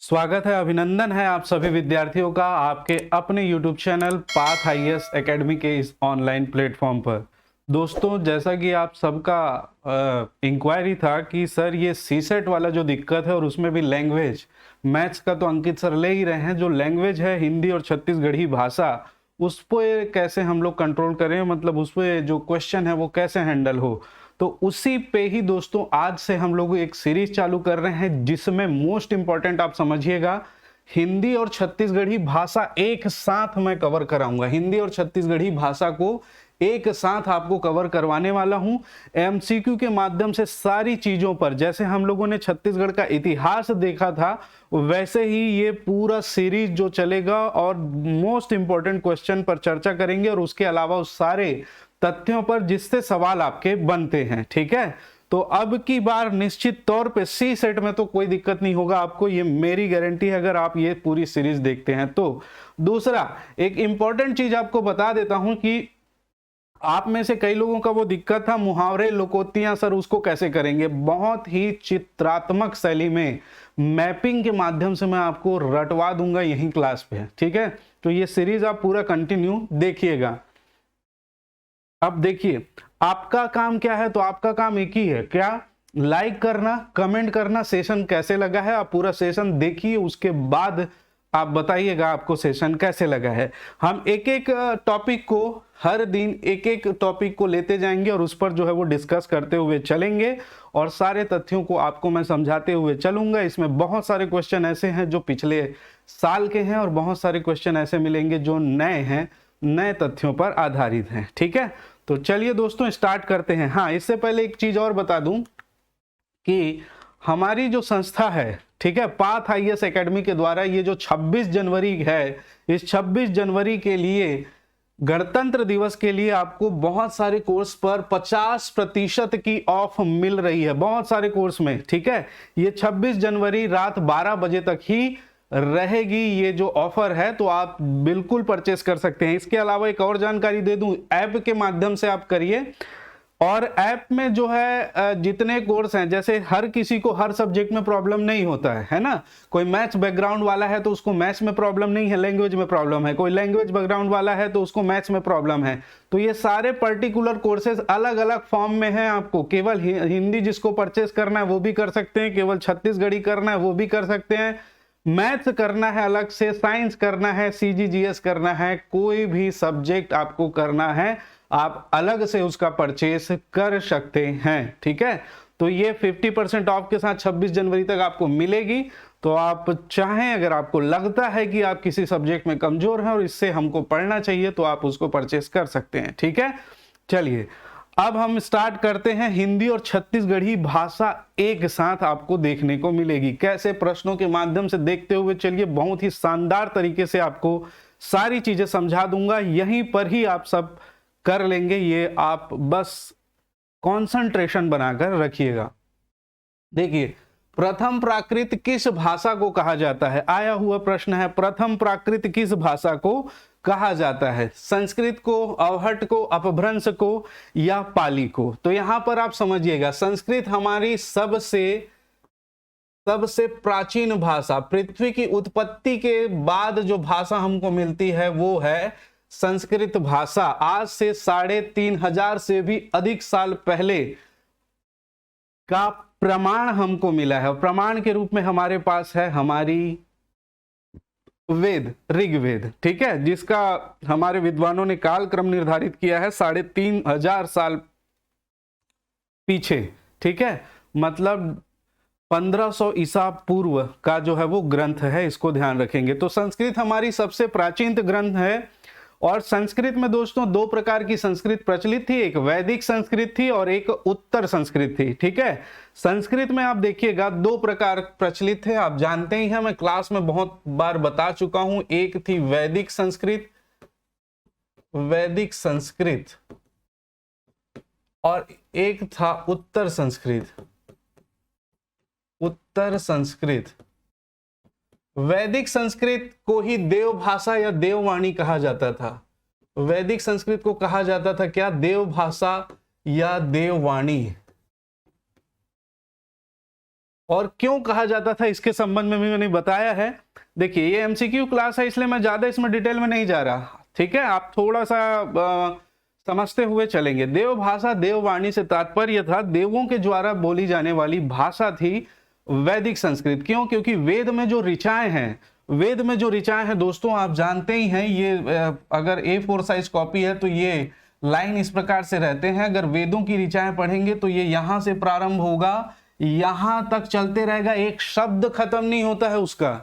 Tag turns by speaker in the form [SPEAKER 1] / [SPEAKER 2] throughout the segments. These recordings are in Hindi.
[SPEAKER 1] स्वागत है, अभिनंदन है आप सभी विद्यार्थियों का आपके अपने YouTube channel path IAS academy के इस ऑनलाइन प्लेटफॉर्म पर। दोस्तों, जैसा कि आप सबका इंक्वायरी था कि सर ये सीसेट वाला जो दिक्कत है और उसमें भी लैंग्वेज मैथ्स का तो अंकित सर ले ही रहे हैं, जो लैंग्वेज है हिंदी और छत्तीसगढ़ी भाषा उस पर कैसे हम लोग कंट्रोल करें, मतलब उस पर जो क्वेश्चन है वो कैसे हैंडल हो। तो उसी पे ही दोस्तों आज से हम लोग एक सीरीज चालू कर रहे हैं जिसमें मोस्ट इंपॉर्टेंट आप समझिएगा, हिंदी और छत्तीसगढ़ी भाषा एक साथ मैं कवर कराऊंगा। हिंदी और छत्तीसगढ़ी भाषा को एक साथ आपको कवर करवाने वाला हूं एमसीक्यू के माध्यम से सारी चीजों पर। जैसे हम लोगों ने छत्तीसगढ़ का इतिहास देखा था वैसे ही ये पूरा सीरीज जो चलेगा और मोस्ट इंपॉर्टेंट क्वेश्चन पर चर्चा करेंगे और उसके अलावा उस सारे तथ्यों पर जिससे सवाल आपके बनते हैं। ठीक है, तो अब की बार निश्चित तौर पे सी सेट में तो कोई दिक्कत नहीं होगा आपको, ये मेरी गारंटी है अगर आप ये पूरी सीरीज देखते हैं तो। दूसरा एक इंपॉर्टेंट चीज आपको बता देता हूं कि आप में से कई लोगों का वो दिक्कत था मुहावरे लोकोक्तियां, सर उसको कैसे करेंगे। बहुत ही चित्रात्मक शैली में मैपिंग के माध्यम से मैं आपको रटवा दूंगा यहीं क्लास पे। ठीक है, तो ये सीरीज आप पूरा कंटिन्यू देखिएगा। अब देखिए आपका काम क्या है, तो आपका काम एक ही है, क्या, लाइक करना, कमेंट करना, सेशन कैसे लगा है। आप पूरा सेशन देखिए, उसके बाद आप बताइएगा आपको सेशन कैसे लगा है। हम एक एक टॉपिक को हर दिन एक एक टॉपिक को लेते जाएंगे और उस पर जो है वो डिस्कस करते हुए चलेंगे और सारे तथ्यों को आपको मैं समझाते हुए चलूंगा। इसमें बहुत सारे क्वेश्चन ऐसे हैं जो पिछले साल के हैं और बहुत सारे क्वेश्चन ऐसे मिलेंगे जो नए हैं, नए तथ्यों पर आधारित हैं। ठीक है, तो चलिए दोस्तों स्टार्ट करते हैं। हाँ, इससे पहले एक चीज और बता दूं कि हमारी जो संस्था है, ठीक है, पाथ आईएएस एकेडमी के द्वारा ये जो 26 जनवरी है, इस 26 जनवरी के लिए गणतंत्र दिवस के लिए आपको बहुत सारे कोर्स पर 50% की ऑफ मिल रही है, बहुत सारे कोर्स में। ठीक है, ये 26 जनवरी रात 12 बजे तक ही रहेगी ये जो ऑफर है, तो आप बिल्कुल परचेस कर सकते हैं। इसके अलावा एक और जानकारी दे दूं, ऐप के माध्यम से आप करिए और ऐप में जो है जितने कोर्स हैं, जैसे हर किसी को हर सब्जेक्ट में प्रॉब्लम नहीं होता है ना। कोई मैथ्स बैकग्राउंड वाला है तो उसको मैथ्स में प्रॉब्लम नहीं है, लैंग्वेज में प्रॉब्लम है। कोई लैंग्वेज बैकग्राउंड वाला है तो उसको मैथ्स में प्रॉब्लम है। तो ये सारे पर्टिकुलर कोर्सेज अलग अलग फॉर्म में हैं। आपको केवल हिंदी जिसको परचेस करना है वो भी कर सकते हैं, केवल छत्तीसगढ़ी करना है वो भी कर सकते हैं, मैथ्स करना है अलग से, साइंस करना है, सीजीजीएस करना है, कोई भी सब्जेक्ट आपको करना है आप अलग से उसका परचेस कर सकते हैं। ठीक है, तो ये 50% ऑफ के साथ 26 जनवरी तक आपको मिलेगी। तो आप चाहें, अगर आपको लगता है कि आप किसी सब्जेक्ट में कमजोर हैं और इससे हमको पढ़ना चाहिए तो आप उसको परचेस कर सकते हैं। ठीक है, चलिए अब हम स्टार्ट करते हैं। हिंदी और छत्तीसगढ़ी भाषा एक साथ आपको देखने को मिलेगी, कैसे, प्रश्नों के माध्यम से देखते हुए चलिए। बहुत ही शानदार तरीके से आपको सारी चीजें समझा दूंगा, यहीं पर ही आप सब कर लेंगे। ये आप बस कंसंट्रेशन बनाकर रखिएगा। देखिए, प्रथम प्राकृत किस भाषा को कहा जाता है, आया हुआ प्रश्न है। प्रथम प्राकृत किस भाषा को कहा जाता है, संस्कृत को, अवहट को, अपभ्रंश को या पाली को। तो यहां पर आप समझिएगा, संस्कृत हमारी सबसे प्राचीन भाषा, पृथ्वी की उत्पत्ति के बाद जो भाषा हमको मिलती है वो है संस्कृत भाषा। आज से 3500 से भी अधिक साल पहले का प्रमाण हमको मिला है। प्रमाण के रूप में हमारे पास है हमारी वेद, ऋग्वेद। ठीक है, जिसका हमारे विद्वानों ने कालक्रम निर्धारित किया है 3500 साल पीछे। ठीक है, मतलब 1500 ईसा पूर्व का जो है वो ग्रंथ है, इसको ध्यान रखेंगे। तो संस्कृत हमारी सबसे प्राचीन ग्रंथ है। और संस्कृत में दोस्तों दो प्रकार की संस्कृत प्रचलित थी, एक वैदिक संस्कृत थी और एक उत्तर संस्कृत थी। ठीक है, संस्कृत में आप देखिएगा दो प्रकार प्रचलित थे, आप जानते ही हैं, मैं क्लास में बहुत बार बता चुका हूं। एक थी वैदिक संस्कृत, और एक था उत्तर संस्कृत। वैदिक संस्कृत को ही देव भाषा या देववाणी कहा जाता था। वैदिक संस्कृत को कहा जाता था क्या, देव भाषा या देववाणी। और क्यों कहा जाता था इसके संबंध में भी मैंने बताया है। देखिए ये एमसीक्यू क्लास है इसलिए मैं ज्यादा इसमें डिटेल में नहीं जा रहा, ठीक है, आप थोड़ा सा समझते हुए चलेंगे। देवभाषा देववाणी से तात्पर्य था देवों के द्वारा बोली जाने वाली भाषा थी वैदिक संस्कृत। क्यों? क्योंकि वेद में जो ऋचाएं हैं, वेद में जो ऋचाएं हैं दोस्तों आप जानते ही हैं, ये अगर A4 साइज कॉपी है तो ये लाइन इस प्रकार से रहते हैं। अगर वेदों की ऋचाएं पढ़ेंगे तो ये यहां से प्रारंभ होगा, यहां तक चलते रहेगा, एक शब्द खत्म नहीं होता है उसका,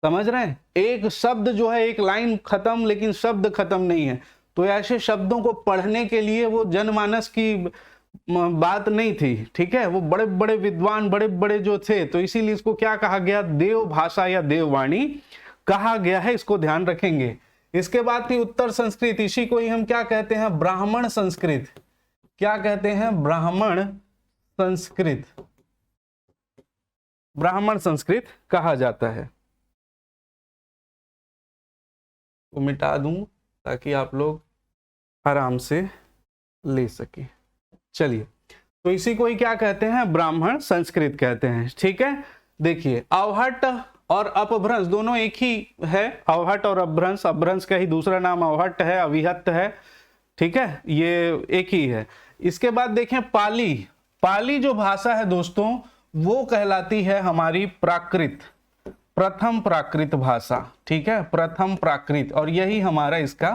[SPEAKER 1] समझ रहे हैं? एक शब्द जो है, एक लाइन खत्म लेकिन शब्द खत्म नहीं है। तो ऐसे शब्दों को पढ़ने के लिए वो जनमानस की बात नहीं थी, ठीक है, वो बड़े बड़े विद्वान बड़े बड़े जो थे, तो इसीलिए इसको क्या कहा गया, देव भाषा या देववाणी कहा गया है, इसको ध्यान रखेंगे। इसके बाद थी उत्तर संस्कृत, इसी को ही हम क्या कहते हैं, ब्राह्मण संस्कृत। क्या कहते हैं? ब्राह्मण संस्कृत, ब्राह्मण संस्कृत कहा जाता है। तो मिटा दूं ताकि आप लोग आराम से ले सके। चलिए, तो इसी को ही क्या कहते हैं, ब्राह्मण संस्कृत कहते हैं, ठीक है। देखिए अवहट और अपभ्रंश दोनों एक ही है, अवहट और अपभ्रंश, अपभ्रंश का ही दूसरा नाम अवहट है, अविहत है, ठीक है, ये एक ही है। इसके बाद देखें पाली, पाली जो भाषा है दोस्तों वो कहलाती है हमारी प्राकृत, प्रथम प्राकृत भाषा, ठीक है, प्रथम प्राकृत, और यही हमारा इसका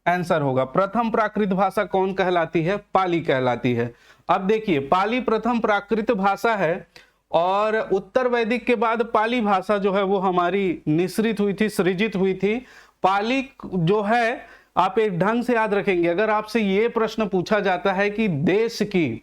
[SPEAKER 1] आंसर होगा। प्रथम प्राकृत भाषा कौन कहलाती है? पाली कहलाती है। अब देखिए पाली प्रथम प्राकृत भाषा है, और उत्तर वैदिक के बाद पाली भाषा जो है वो हमारी निश्रित हुई थी, सृजित हुई थी। पाली जो है आप एक ढंग से याद रखेंगे, अगर आपसे ये प्रश्न पूछा जाता है कि देश की,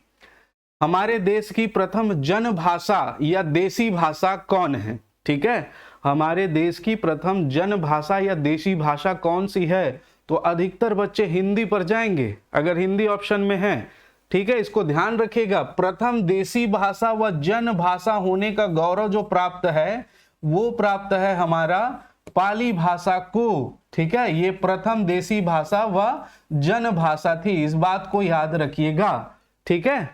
[SPEAKER 1] हमारे देश की प्रथम जन भाषा या देसी भाषा कौन है, ठीक है, हमारे देश की प्रथम जन भाषा या देशी भाषा कौन सी है, तो अधिकतर बच्चे हिंदी पर जाएंगे अगर हिंदी ऑप्शन में है, ठीक है, इसको ध्यान रखिएगा। प्रथम देसी भाषा व जन भाषा होने का गौरव जो प्राप्त है वो प्राप्त है हमारा पाली भाषा को, ठीक है, ये प्रथम देसी भाषा व जन भाषा थी, इस बात को याद रखिएगा, ठीक है।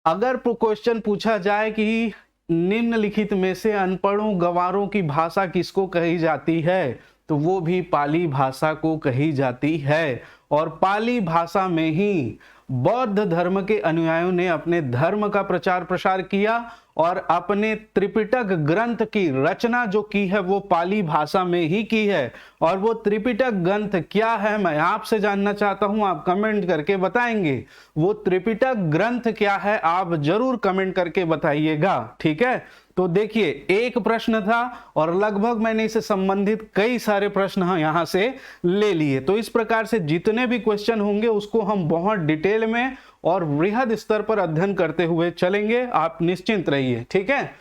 [SPEAKER 1] अगर क्वेश्चन पूछा जाए कि निम्नलिखित में से अनपढ़ों गंवारों की भाषा किसको कही जाती है, तो वो भी पाली भाषा को कही जाती है। और पाली भाषा में ही बौद्ध धर्म के अनुयायियों ने अपने धर्म का प्रचार प्रसार किया और अपने त्रिपिटक ग्रंथ की रचना जो की है वो पाली भाषा में ही की है। और वो त्रिपिटक ग्रंथ क्या है मैं आपसे जानना चाहता हूं, आप कमेंट करके बताएंगे। वो त्रिपिटक ग्रंथ क्या है आप जरूर कमेंट करके बताइएगा, ठीक है। तो देखिए एक प्रश्न था और लगभग मैंने इससे संबंधित कई सारे प्रश्न यहां से ले लिए। तो इस प्रकार से जितने भी क्वेश्चन होंगे उसको हम बहुत डिटेल में और वृहद स्तर पर अध्ययन करते हुए चलेंगे, आप निश्चिंत रहिए, ठीक है।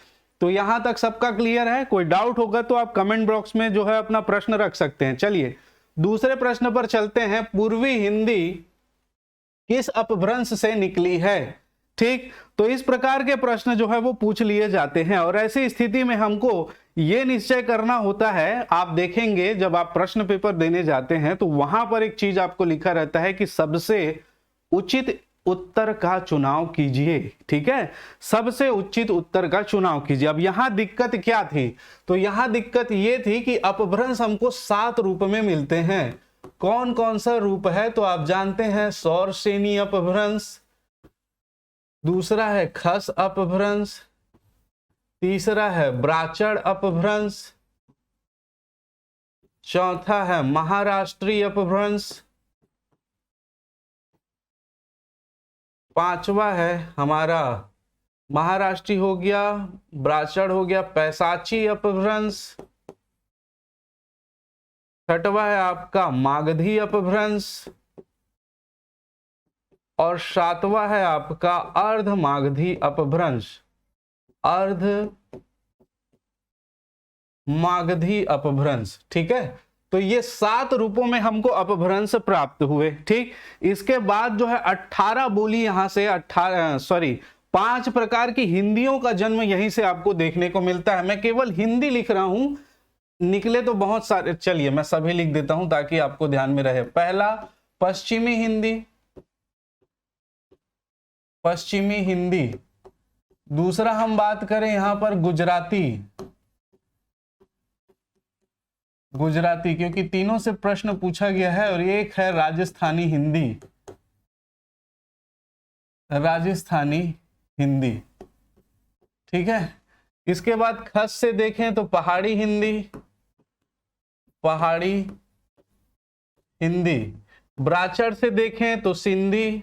[SPEAKER 1] तो यहां तक सबका क्लियर है? कोई डाउट होगा तो आप कमेंट बॉक्स में जो है अपना प्रश्न रख सकते हैं। चलिए दूसरे प्रश्न पर चलते हैं। पूर्वी हिंदी किस अपभ्रंश से निकली है? ठीक, तो इस प्रकार के प्रश्न जो है वो पूछ लिए जाते हैं और ऐसी स्थिति में हमको ये निश्चय करना होता है, आप देखेंगे जब आप प्रश्न पेपर देने जाते हैं तो वहां पर एक चीज आपको लिखा रहता है कि सबसे उचित उत्तर का चुनाव कीजिए, ठीक है, सबसे उचित उत्तर का चुनाव कीजिए। अब यहां दिक्कत क्या थी? तो यहां दिक्कत ये थी कि अपभ्रंश हमको 7 रूप में मिलते हैं। कौन कौन सा रूप है? तो आप जानते हैं सौरसेनी अपभ्रंश, दूसरा है खस अपभ्रंश, तीसरा है ब्राचड़ अपभ्रंश, चौथा है महाराष्ट्रीय अपभ्रंश, पांचवा है हमारा महाराष्ट्री हो गया, ब्राचड़ हो गया, पैसाची अपभ्रंश, छठवा है आपका मागधी अपभ्रंश और सातवां है आपका अर्ध मागधी अपभ्रंश, अर्ध मागधी अपभ्रंश, ठीक है। तो ये 7 रूपों में हमको अपभ्रंश प्राप्त हुए, ठीक। इसके बाद जो है 18 बोली यहां से 5 प्रकार की हिंदियों का जन्म यहीं से आपको देखने को मिलता है। मैं केवल हिंदी लिख रहा हूं, निकले तो बहुत सारे, चलिए मैं सभी लिख देता हूं ताकि आपको ध्यान में रहे। पहला पश्चिमी हिंदी, पश्चिमी हिंदी, दूसरा हम बात करें यहां पर गुजराती, गुजराती क्योंकि तीनों से प्रश्न पूछा गया है, और एक है राजस्थानी हिंदी, राजस्थानी हिंदी, ठीक है। इसके बाद खस से देखें तो पहाड़ी हिंदी, पहाड़ी हिंदी। ब्राचर से देखें तो सिंधी,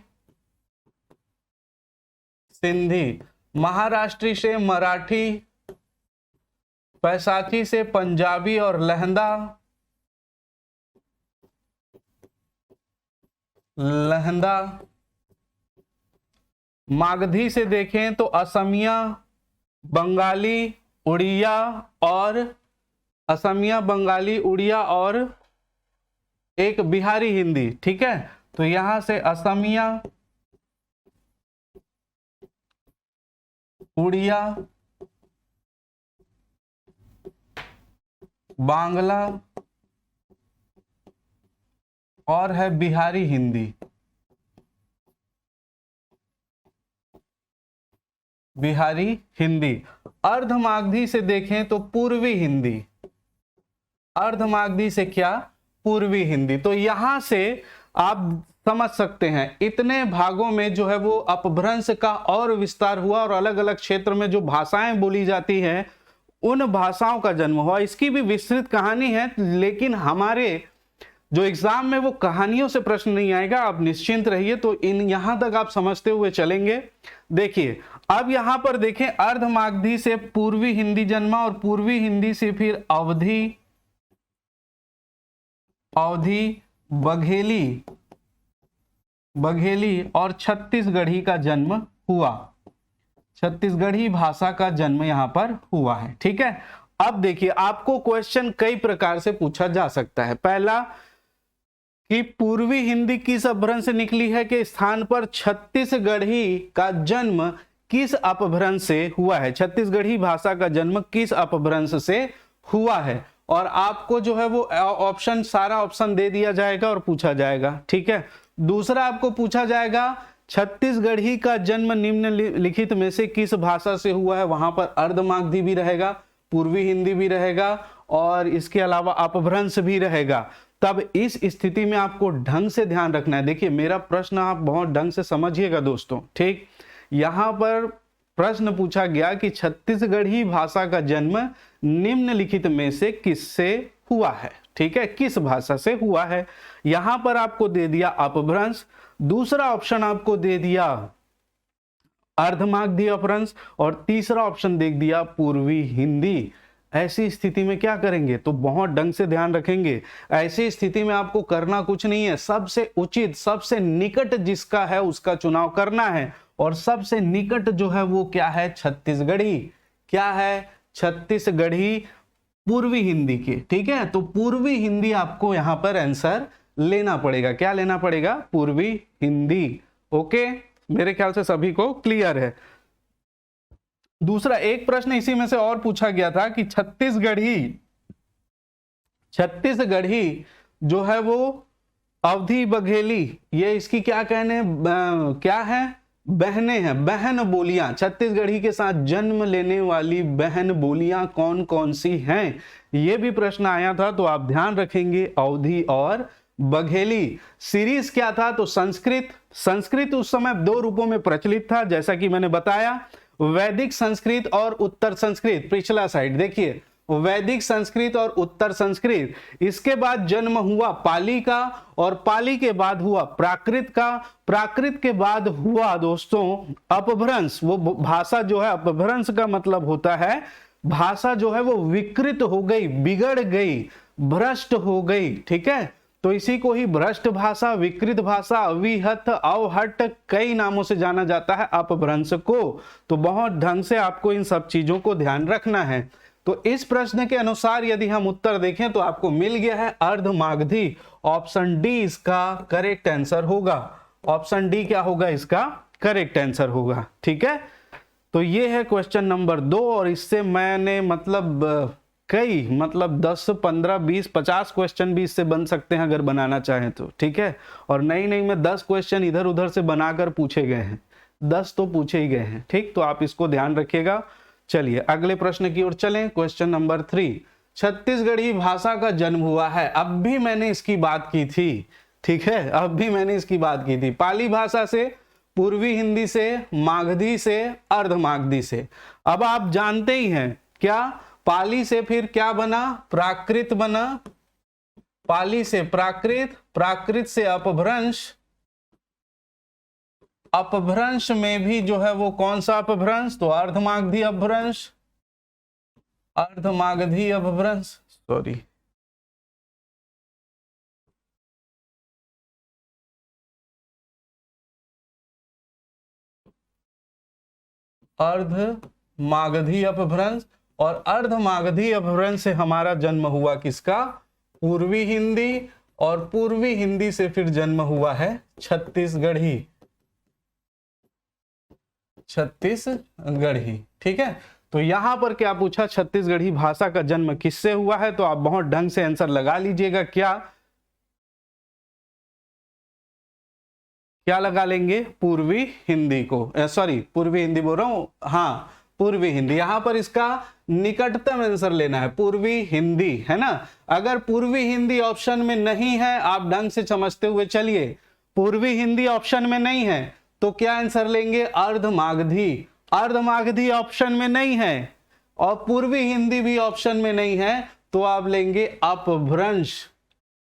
[SPEAKER 1] सिंधी। महाराष्ट्री से मराठी, बैसाखी से पंजाबी और लहंदा, लहंदा। मागधी से देखें तो असमिया, बंगाली, उड़िया और असमिया, बंगाली, उड़िया और एक बिहारी हिंदी, ठीक है। तो यहां से असमिया, उड़िया, बांग्ला और है बिहारी हिंदी, बिहारी हिंदी। अर्धमागधी से देखें तो पूर्वी हिंदी, अर्धमागधी से क्या, पूर्वी हिंदी। तो यहां से आप समझ सकते हैं इतने भागों में जो है वो अपभ्रंश का और विस्तार हुआ, और अलग अलग क्षेत्र में जो भाषाएं बोली जाती हैं उन भाषाओं का जन्म हुआ। इसकी भी विस्तृत कहानी है, लेकिन हमारे जो एग्जाम में वो कहानियों से प्रश्न नहीं आएगा, आप निश्चिंत रहिए। तो इन यहां तक आप समझते हुए चलेंगे। देखिए अब यहां पर देखें, अर्धमागधी से पूर्वी हिंदी जन्मा, और पूर्वी हिंदी से फिर अवधी, अवधी, बघेली, बघेली और छत्तीसगढ़ी का जन्म हुआ, छत्तीसगढ़ी भाषा का जन्म यहां पर हुआ है, ठीक है। अब देखिए आपको क्वेश्चन कई प्रकार से पूछा जा सकता है। पहला कि पूर्वी हिंदी किस अपभ्रंश से निकली है के स्थान पर छत्तीसगढ़ी का जन्म किस अपभ्रंश से हुआ है, छत्तीसगढ़ी भाषा का जन्म किस अपभ्रंश से हुआ है। और आपको जो है वो ऑप्शन, सारा ऑप्शन दे दिया जाएगा और पूछा जाएगा, ठीक है। दूसरा आपको पूछा जाएगा छत्तीसगढ़ी का जन्म निम्नलिखित में से किस भाषा से हुआ है, वहां पर अर्धमागधी भी रहेगा, पूर्वी हिंदी भी रहेगा और इसके अलावा अपभ्रंश भी रहेगा। तब इस स्थिति में आपको ढंग से ध्यान रखना है। देखिए मेरा प्रश्न आप बहुत ढंग से समझिएगा दोस्तों, ठीक। यहां पर प्रश्न पूछा गया कि छत्तीसगढ़ी भाषा का जन्म निम्नलिखित में से किससे हुआ है, ठीक है, किस भाषा से हुआ है। यहां पर आपको दे दिया अपभ्रंश, दूसरा ऑप्शन आपको दे दिया अर्धमागधी अपभ्रंश, और तीसरा ऑप्शन दे दिया पूर्वी हिंदी। ऐसी स्थिति में क्या करेंगे, तो बहुत ढंग से ध्यान रखेंगे। ऐसी स्थिति में आपको करना कुछ नहीं है, सबसे उचित, सबसे निकट जिसका है उसका चुनाव करना है, और सबसे निकट जो है वो क्या है, छत्तीसगढ़ी। क्या है, छत्तीसगढ़ी पूर्वी हिंदी के, ठीक है। तो पूर्वी हिंदी आपको यहां पर आंसर लेना पड़ेगा। क्या लेना पड़ेगा, पूर्वी हिंदी। ओके, मेरे ख्याल से सभी को क्लियर है। दूसरा एक प्रश्न इसी में से और पूछा गया था कि छत्तीसगढ़ी, छत्तीसगढ़ी जो है वो अवधी, बघेली, ये इसकी क्या कहने, क्या है, बहनें हैं, बहन बोलियां। छत्तीसगढ़ी के साथ जन्म लेने वाली बहन बोलियां कौन कौन सी हैं, ये भी प्रश्न आया था। तो आप ध्यान रखेंगे अवधी और बघेली। सीरीज क्या था, तो संस्कृत। संस्कृत उस समय दो रूपों में प्रचलित था, जैसा कि मैंने बताया, वैदिक संस्कृत और उत्तर संस्कृत। पिछला साइड देखिए, वैदिक संस्कृत और उत्तर संस्कृत। इसके बाद जन्म हुआ पाली का, और पाली के बाद हुआ प्राकृत का, प्राकृत के बाद हुआ दोस्तों अपभ्रंश। वो भाषा जो है, अपभ्रंश का मतलब होता है भाषा जो है वो विकृत हो गई, बिगड़ गई, भ्रष्ट हो गई, ठीक है। तो इसी को ही भ्रष्ट भाषा, विकृत भाषा, अविहत, अवहट, कई नामों से जाना जाता है अपभ्रंश को। तो बहुत ढंग से आपको इन सब चीजों को ध्यान रखना है। तो इस प्रश्न के अनुसार यदि हम उत्तर देखें तो आपको मिल गया है अर्धमागधी। ऑप्शन डी इसका करेक्ट आंसर होगा। ऑप्शन डी क्या होगा, इसका करेक्ट आंसर होगा, ठीक है। तो ये है क्वेश्चन नंबर 2, और इससे मैंने कई 10, 15, 20, 50 क्वेश्चन भी इससे बन सकते हैं अगर बनाना चाहें तो, ठीक है। और नहीं में 10 क्वेश्चन इधर उधर से बनाकर पूछे गए हैं। 10 तो पूछे ही गए हैं। ठीक, तो आप इसको ध्यान रखिएगा। चलिए अगले प्रश्न की ओर चलें। क्वेश्चन नंबर 3, छत्तीसगढ़ी भाषा का जन्म हुआ है। अब भी मैंने इसकी बात की थी, ठीक है, अब भी मैंने इसकी बात की थी। पाली भाषा से, पूर्वी हिंदी से, मागधी से, अर्धमागधी से। अब आप जानते ही हैं क्या, पाली से फिर क्या बना, प्राकृत बना, पाली से प्राकृत, प्राकृत से अपभ्रंश, अपभ्रंश में भी जो है वो कौन सा अपभ्रंश, तो अर्धमागधी अपभ्रंश, अर्धमागधी अपभ्रंश, सॉरी, अर्धमागधी अपभ्रंश। और अर्धमागधी अपभ्रंश से हमारा जन्म हुआ किसका, पूर्वी हिंदी, और पूर्वी हिंदी से फिर जन्म हुआ है छत्तीसगढ़ी, छत्तीसगढ़ी। ठीक है, तो यहां पर क्या पूछा, छत्तीसगढ़ी भाषा का जन्म किससे हुआ है, तो आप बहुत ढंग से आंसर लगा लीजिएगा। क्या क्या लगा लेंगे, पूर्वी हिंदी को, सॉरी पूर्वी हिंदी बोल रहा हूं, हाँ पूर्वी हिंदी। यहां पर इसका निकटतम आंसर लेना है, पूर्वी हिंदी, है ना। अगर पूर्वी हिंदी ऑप्शन में नहीं है, आप ढंग से समझते हुए चलिए, पूर्वी हिंदी ऑप्शन में नहीं है तो क्या आंसर लेंगे, अर्धमागधी। अर्धमागधी ऑप्शन में नहीं है और पूर्वी हिंदी भी ऑप्शन में नहीं है तो आप लेंगे अपभ्रंश।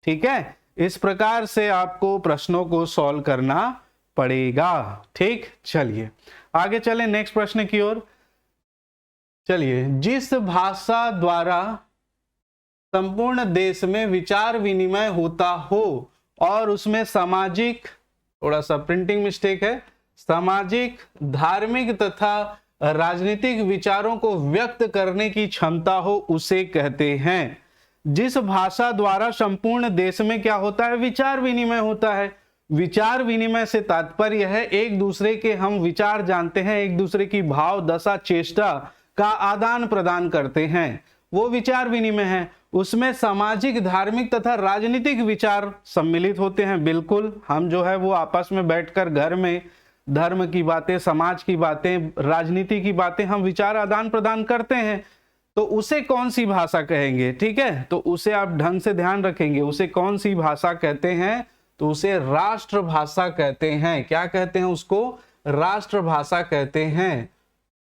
[SPEAKER 1] ठीक है, इस प्रकार से आपको प्रश्नों को सॉल्व करना पड़ेगा। ठीक, चलिए आगे चलें नेक्स्ट प्रश्न की ओर। चलिए, जिस भाषा द्वारा संपूर्ण देश में विचार विनिमय होता हो और उसमें सामाजिक, थोड़ा सा प्रिंटिंग मिस्टेक है, सामाजिक, धार्मिक तथा राजनीतिक विचारों को व्यक्त करने की क्षमता हो, उसे कहते हैं। जिस भाषा द्वारा संपूर्ण देश में क्या होता है, विचार विनिमय होता है। विचार विनिमय से तात्पर्य है एक दूसरे के हम विचार जानते हैं, एक दूसरे की भाव दशा चेष्टा का आदान प्रदान करते हैं, वो विचार विनिमय है। उसमें सामाजिक, धार्मिक तथा राजनीतिक विचार सम्मिलित होते हैं। बिल्कुल, हम जो है वो आपस में बैठकर घर में धर्म की बातें, समाज की बातें, राजनीति की बातें हम विचार आदान प्रदान करते हैं, तो उसे कौन सी भाषा कहेंगे। ठीक है, तो उसे आप ढंग से ध्यान रखेंगे, उसे कौन सी भाषा कहते हैं, तो उसे राष्ट्रभाषा कहते हैं। क्या कहते हैं उसको, राष्ट्रभाषा कहते हैं,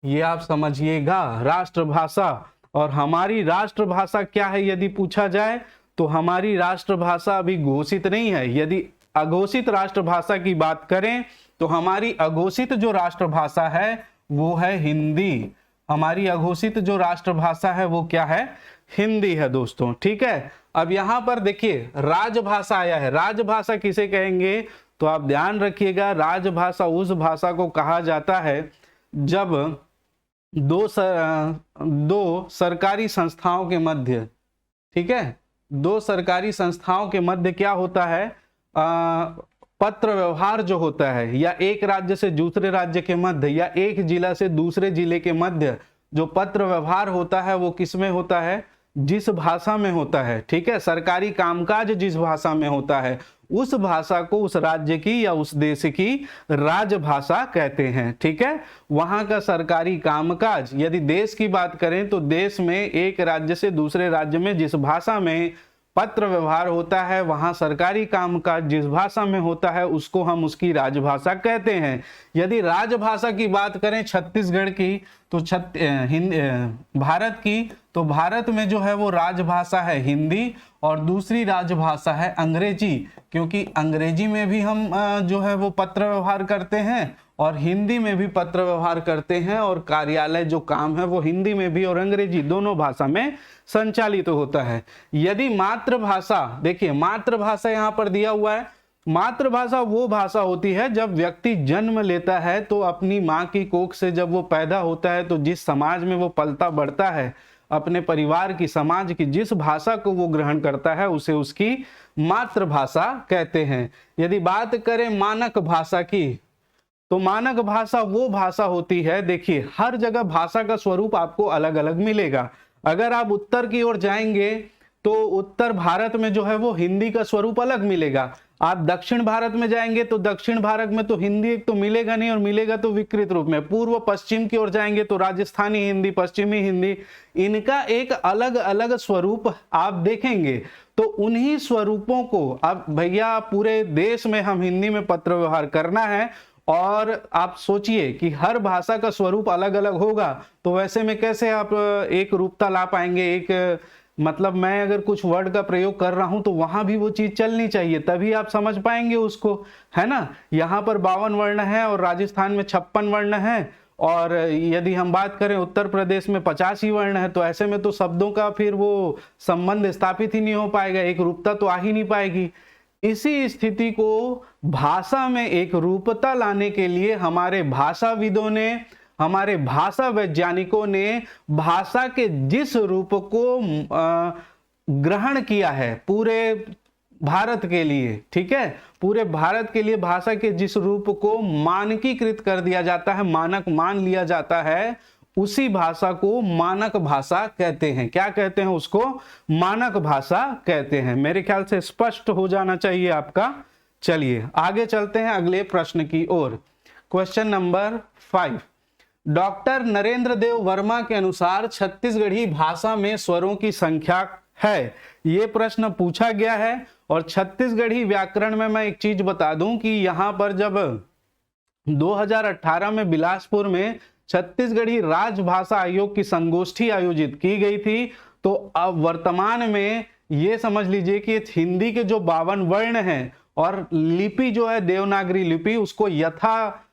[SPEAKER 1] ये आप समझिएगा, राष्ट्रभाषा। और हमारी राष्ट्रभाषा क्या है यदि पूछा जाए तो हमारी राष्ट्रभाषा अभी घोषित नहीं है। यदि अघोषित राष्ट्रभाषा की बात करें तो हमारी अघोषित जो राष्ट्रभाषा है वो है हिंदी। हमारी अघोषित जो राष्ट्रभाषा है वो क्या है, हिंदी है दोस्तों। ठीक है, अब यहां पर देखिए राजभाषा आया है। राजभाषा किसे कहेंगे, तो आप ध्यान रखिएगा, राजभाषा उस भाषा को कहा जाता है जब दो सरकारी संस्थाओं के मध्य, ठीक है, दो सरकारी संस्थाओं के मध्य क्या होता है, पत्र व्यवहार जो होता है, या एक राज्य से दूसरे राज्य के मध्य, या एक जिला से दूसरे जिले के मध्य जो पत्र व्यवहार होता है वो किस में होता है, जिस भाषा में होता है। ठीक है, सरकारी कामकाज जिस भाषा में होता है उस भाषा को उस राज्य की या उस देश की राजभाषा कहते हैं। ठीक है, वहां का सरकारी कामकाज, यदि देश की बात करें तो देश में एक राज्य से दूसरे राज्य में जिस भाषा में पत्र व्यवहार होता है, वहां सरकारी कामकाज जिस भाषा में होता है उसको हम उसकी राजभाषा कहते हैं। यदि राजभाषा की बात करें छत्तीसगढ़ की तो भारत की, तो भारत में जो है वो राजभाषा है हिंदी और दूसरी राजभाषा है अंग्रेजी, क्योंकि अंग्रेजी में भी हम जो है वो पत्र व्यवहार करते हैं और हिंदी में भी पत्र व्यवहार करते हैं, और कार्यालय जो काम है वो हिंदी में भी और अंग्रेजी दोनों भाषा में संचालित होता है। यदि मातृभाषा, देखिए मातृभाषा यहाँ पर दिया हुआ है, मातृभाषा वो भाषा होती है जब व्यक्ति जन्म लेता है तो अपनी माँ की कोख से जब वो पैदा होता है तो जिस समाज में वो पलता बढ़ता है, अपने परिवार की, समाज की जिस भाषा को वो ग्रहण करता है उसे उसकी मातृभाषा कहते हैं। यदि बात करें मानक भाषा की, तो मानक भाषा वो भाषा होती है, देखिए हर जगह भाषा का स्वरूप आपको अलग अलग मिलेगा। अगर आप उत्तर की ओर जाएंगे तो उत्तर भारत में जो है वो हिंदी का स्वरूप अलग मिलेगा। आप दक्षिण भारत में जाएंगे तो दक्षिण भारत में तो हिंदी एक तो मिलेगा नहीं, और मिलेगा तो विकृत रूप में। पूर्व पश्चिम की ओर जाएंगे तो राजस्थानी हिंदी, पश्चिमी हिंदी, इनका एक अलग अलग स्वरूप आप देखेंगे। तो उन्हीं स्वरूपों को अब भैया पूरे देश में हम हिंदी में पत्र व्यवहार करना है, और आप सोचिए कि हर भाषा का स्वरूप अलग अलग होगा, तो वैसे में कैसे आप एक रूपता ला पाएंगे। एक मतलब मैं अगर कुछ वर्ड का प्रयोग कर रहा हूं तो वहां भी वो चीज चलनी चाहिए, तभी आप समझ पाएंगे उसको, है ना। यहाँ पर 52 वर्ण है और राजस्थान में 56 वर्ण है, और यदि हम बात करें उत्तर प्रदेश में 85 वर्ण है, तो ऐसे में तो शब्दों का फिर वो संबंध स्थापित ही नहीं हो पाएगा, एक रूपता तो आ ही नहीं पाएगी। इसी स्थिति को भाषा में एक रूपता लाने के लिए हमारे भाषाविदों ने, हमारे भाषा वैज्ञानिकों ने भाषा के जिस रूप को ग्रहण किया है पूरे भारत के लिए, ठीक है, पूरे भारत के लिए भाषा के जिस रूप को मानकीकृत कर दिया जाता है, मानक मान लिया जाता है, उसी भाषा को मानक भाषा कहते हैं। क्या कहते हैं उसको? मानक भाषा कहते हैं। मेरे ख्याल से स्पष्ट हो जाना चाहिए आपका। चलिए आगे चलते हैं अगले प्रश्न की ओर। क्वेश्चन नंबर 5, डॉक्टर नरेंद्र देव वर्मा के अनुसार छत्तीसगढ़ी भाषा में स्वरों की संख्या है। यह प्रश्न पूछा गया है, और छत्तीसगढ़ी व्याकरण में मैं एक चीज बता दूं कि यहां पर जब 2018 में बिलासपुर में छत्तीसगढ़ी राजभाषा आयोग की संगोष्ठी आयोजित की गई थी, तो अब वर्तमान में ये समझ लीजिए कि हिंदी के जो 52 वर्ण हैं और लिपि जो है देवनागरी लिपि, उसको यथा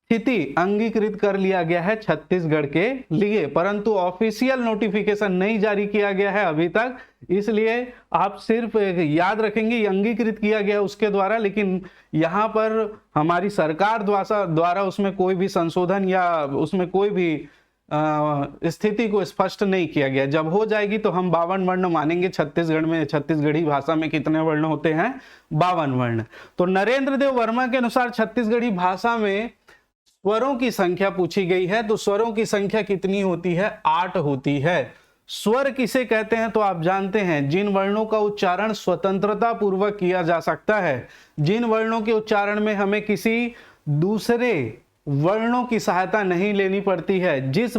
[SPEAKER 1] स्थिति अंगीकृत कर लिया गया है छत्तीसगढ़ के लिए, परंतु ऑफिशियल नोटिफिकेशन नहीं जारी किया गया है अभी तक, इसलिए आप सिर्फ याद रखेंगे ये अंगीकृत किया गया उसके द्वारा, लेकिन यहाँ पर हमारी सरकार द्वारा उसमें कोई भी संशोधन या उसमें कोई भी स्थिति को स्पष्ट नहीं किया गया। जब हो जाएगी तो हम 52 वर्ण मानेंगे छत्तीसगढ़ में। छत्तीसगढ़ी भाषा में कितने वर्ण होते हैं? 52 वर्ण। तो नरेंद्र देव वर्मा के अनुसार छत्तीसगढ़ी भाषा में स्वरों की संख्या पूछी गई है, तो स्वरों की संख्या कितनी होती है? 8 होती है। स्वर किसे कहते हैं? तो आप जानते हैं जिन वर्णों का उच्चारण स्वतंत्रता पूर्वक किया जा सकता है, जिन वर्णों के उच्चारण में हमें किसी दूसरे वर्णों की सहायता नहीं लेनी पड़ती है, जिस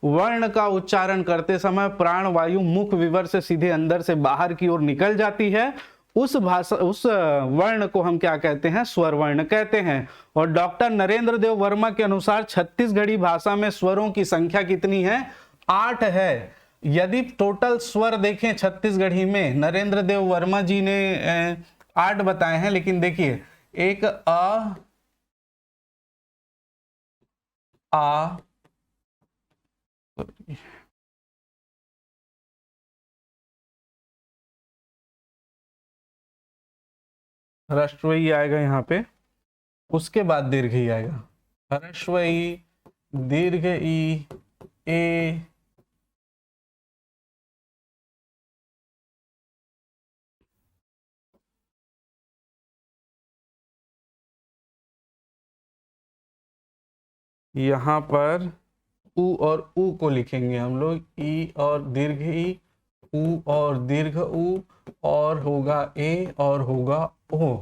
[SPEAKER 1] वर्ण का उच्चारण करते समय प्राण वायु मुख विवर से सीधे अंदर से बाहर की ओर निकल जाती है, उस वर्ण को हम क्या कहते हैं? स्वर वर्ण कहते हैं। और डॉक्टर नरेंद्र देव वर्मा के अनुसार छत्तीसगढ़ी भाषा में स्वरों की संख्या कितनी है? 8 है। यदि टोटल स्वर देखें छत्तीसगढ़ी में, नरेंद्र देव वर्मा जी ने 8 बताए हैं, लेकिन देखिए एक आ ह्रस्व ई आएगा यहाँ पे, उसके बाद दीर्घ ई आएगा। ह्रस्व ई, दीर्घ ई, ए, यहाँ पर उ और उ को लिखेंगे हम लोग, ई और दीर्घ ई, उ और दीर्घ उ, और होगा ए और होगा ओ।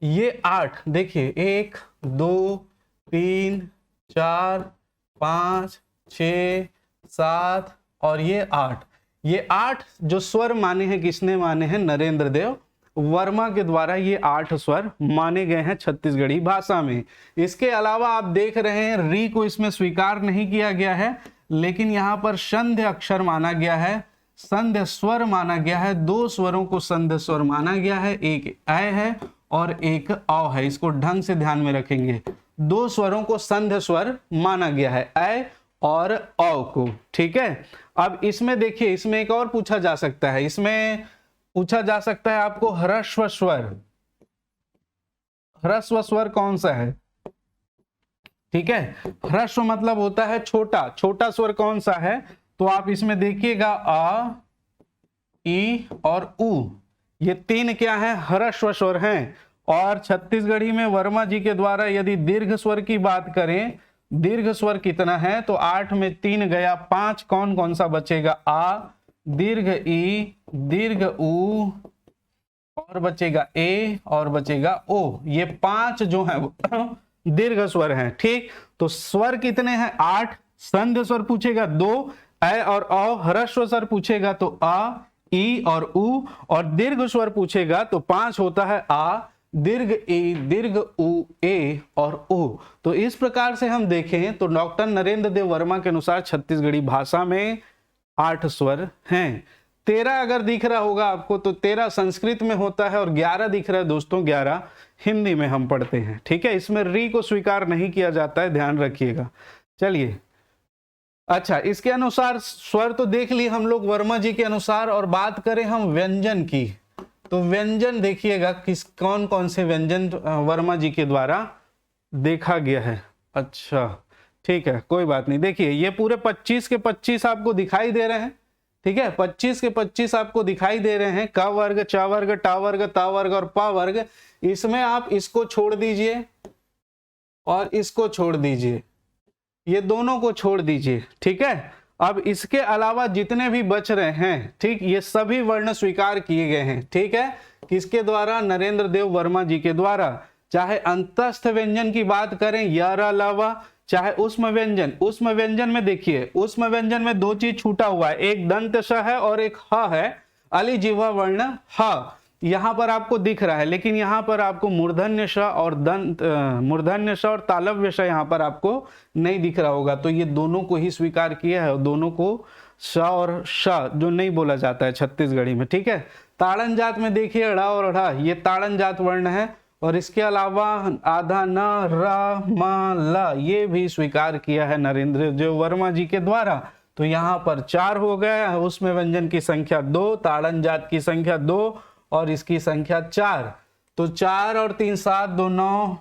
[SPEAKER 1] ये 8 देखिए 1 2 3 4 5 6 7 और ये 8। ये 8 जो स्वर माने हैं, किसने माने हैं? नरेंद्र देव वर्मा के द्वारा ये 8 स्वर माने गए हैं छत्तीसगढ़ी भाषा में। इसके अलावा आप देख रहे हैं री को इसमें स्वीकार नहीं किया गया है, लेकिन यहाँ पर संध्य अक्षर माना गया है, संध्य स्वर माना गया है। 2 स्वरों को संध्य स्वर माना गया है, एक अ है और एक औ है। इसको ढंग से ध्यान में रखेंगे, 2 स्वरों को संध्य स्वर माना गया है, अ और औ को, ठीक है। अब इसमें देखिए, इसमें एक और पूछा जा सकता है, इसमें पूछा जा सकता है आपको ह्रस्व स्वर। ह्रस्व स्वर कौन सा है? ठीक है, ह्रस्व मतलब होता है छोटा। छोटा स्वर कौन सा है? तो आप इसमें देखिएगा अ, ई और उ, ये 3 क्या है? ह्रस्व स्वर हैं। और छत्तीसगढ़ी में वर्मा जी के द्वारा यदि दीर्घ स्वर की बात करें, दीर्घ स्वर कितना है? तो 8 में 3 गया, 5 कौन कौन सा बचेगा? आ, दीर्घ ई, दीर्घ उ, और बचेगा ए और बचेगा ओ, ये 5 जो है वो दीर्घ स्वर हैं। ठीक, तो स्वर कितने हैं? 8। संध्य स्वर पूछेगा 2, ए और औ। ह्रस्व स्वर पूछेगा तो आ, ई और उ, और दीर्घ स्वर पूछेगा तो 5 होता है आ, दीर्घ ई, दीर्घ उ, ए और ओ। तो इस प्रकार से हम देखें तो डॉक्टर नरेंद्र देव वर्मा के अनुसार छत्तीसगढ़ी भाषा में 8 स्वर हैं। 13 अगर दिख रहा होगा आपको तो 13 संस्कृत में होता है, और 11 दिख रहा है दोस्तों, 11 हिंदी में हम पढ़ते हैं। ठीक है, इसमें री को स्वीकार नहीं किया जाता है, ध्यान रखिएगा। चलिए, अच्छा, इसके अनुसार स्वर तो देख लिए हम लोग वर्मा जी के अनुसार, और बात करें हम व्यंजन की, तो व्यंजन देखिएगा किस कौन कौन से व्यंजन वर्मा जी के द्वारा देखा गया है। अच्छा, ठीक है, कोई बात नहीं। देखिए, ये पूरे 25 के 25 आपको दिखाई दे रहे हैं। ठीक है, 25 के 25 आपको दिखाई दे रहे हैं। क वर्ग, च वर्ग, ट वर्ग, त वर्ग और प वर्ग। इसमें आप इसको छोड़ दीजिए और इसको छोड़ दीजिए, ये दोनों को छोड़ दीजिए। ठीक है, अब इसके अलावा जितने भी बच रहे हैं, ठीक, ये सभी वर्ण स्वीकार किए गए हैं। ठीक है, किसके द्वारा? नरेंद्र देव वर्मा जी के द्वारा। चाहे अंतस्थ व्यंजन की बात करें यर अलावा, चाहे उष्म व्यंजन। उष्म व्यंजन में देखिए, उष्म व्यंजन में 2 चीज छूटा हुआ है, एक दंत श है और एक ह है, अलिजिह्वा वर्ण ह यहां पर आपको दिख रहा है, लेकिन यहां पर आपको मूर्धन्य श और मूर्धन्य श और तालव्य श यहां पर आपको नहीं दिख रहा होगा। तो ये दोनों को ही स्वीकार किया है, और दोनों को श और श जो नहीं बोला जाता है छत्तीसगढ़ी में। ठीक है, ताड़न जात में देखिए ड़ और ढ़, ये ताड़न जात वर्ण है, और इसके अलावा आधा न, र, म, ल ये भी स्वीकार किया है नरेंद्र देव वर्मा जी के द्वारा। तो यहाँ पर 4 हो गए, उसमें व्यंजन की संख्या 2, ताड़न जात की संख्या 2 और इसकी संख्या 4। तो 4 और 3 7, 2 9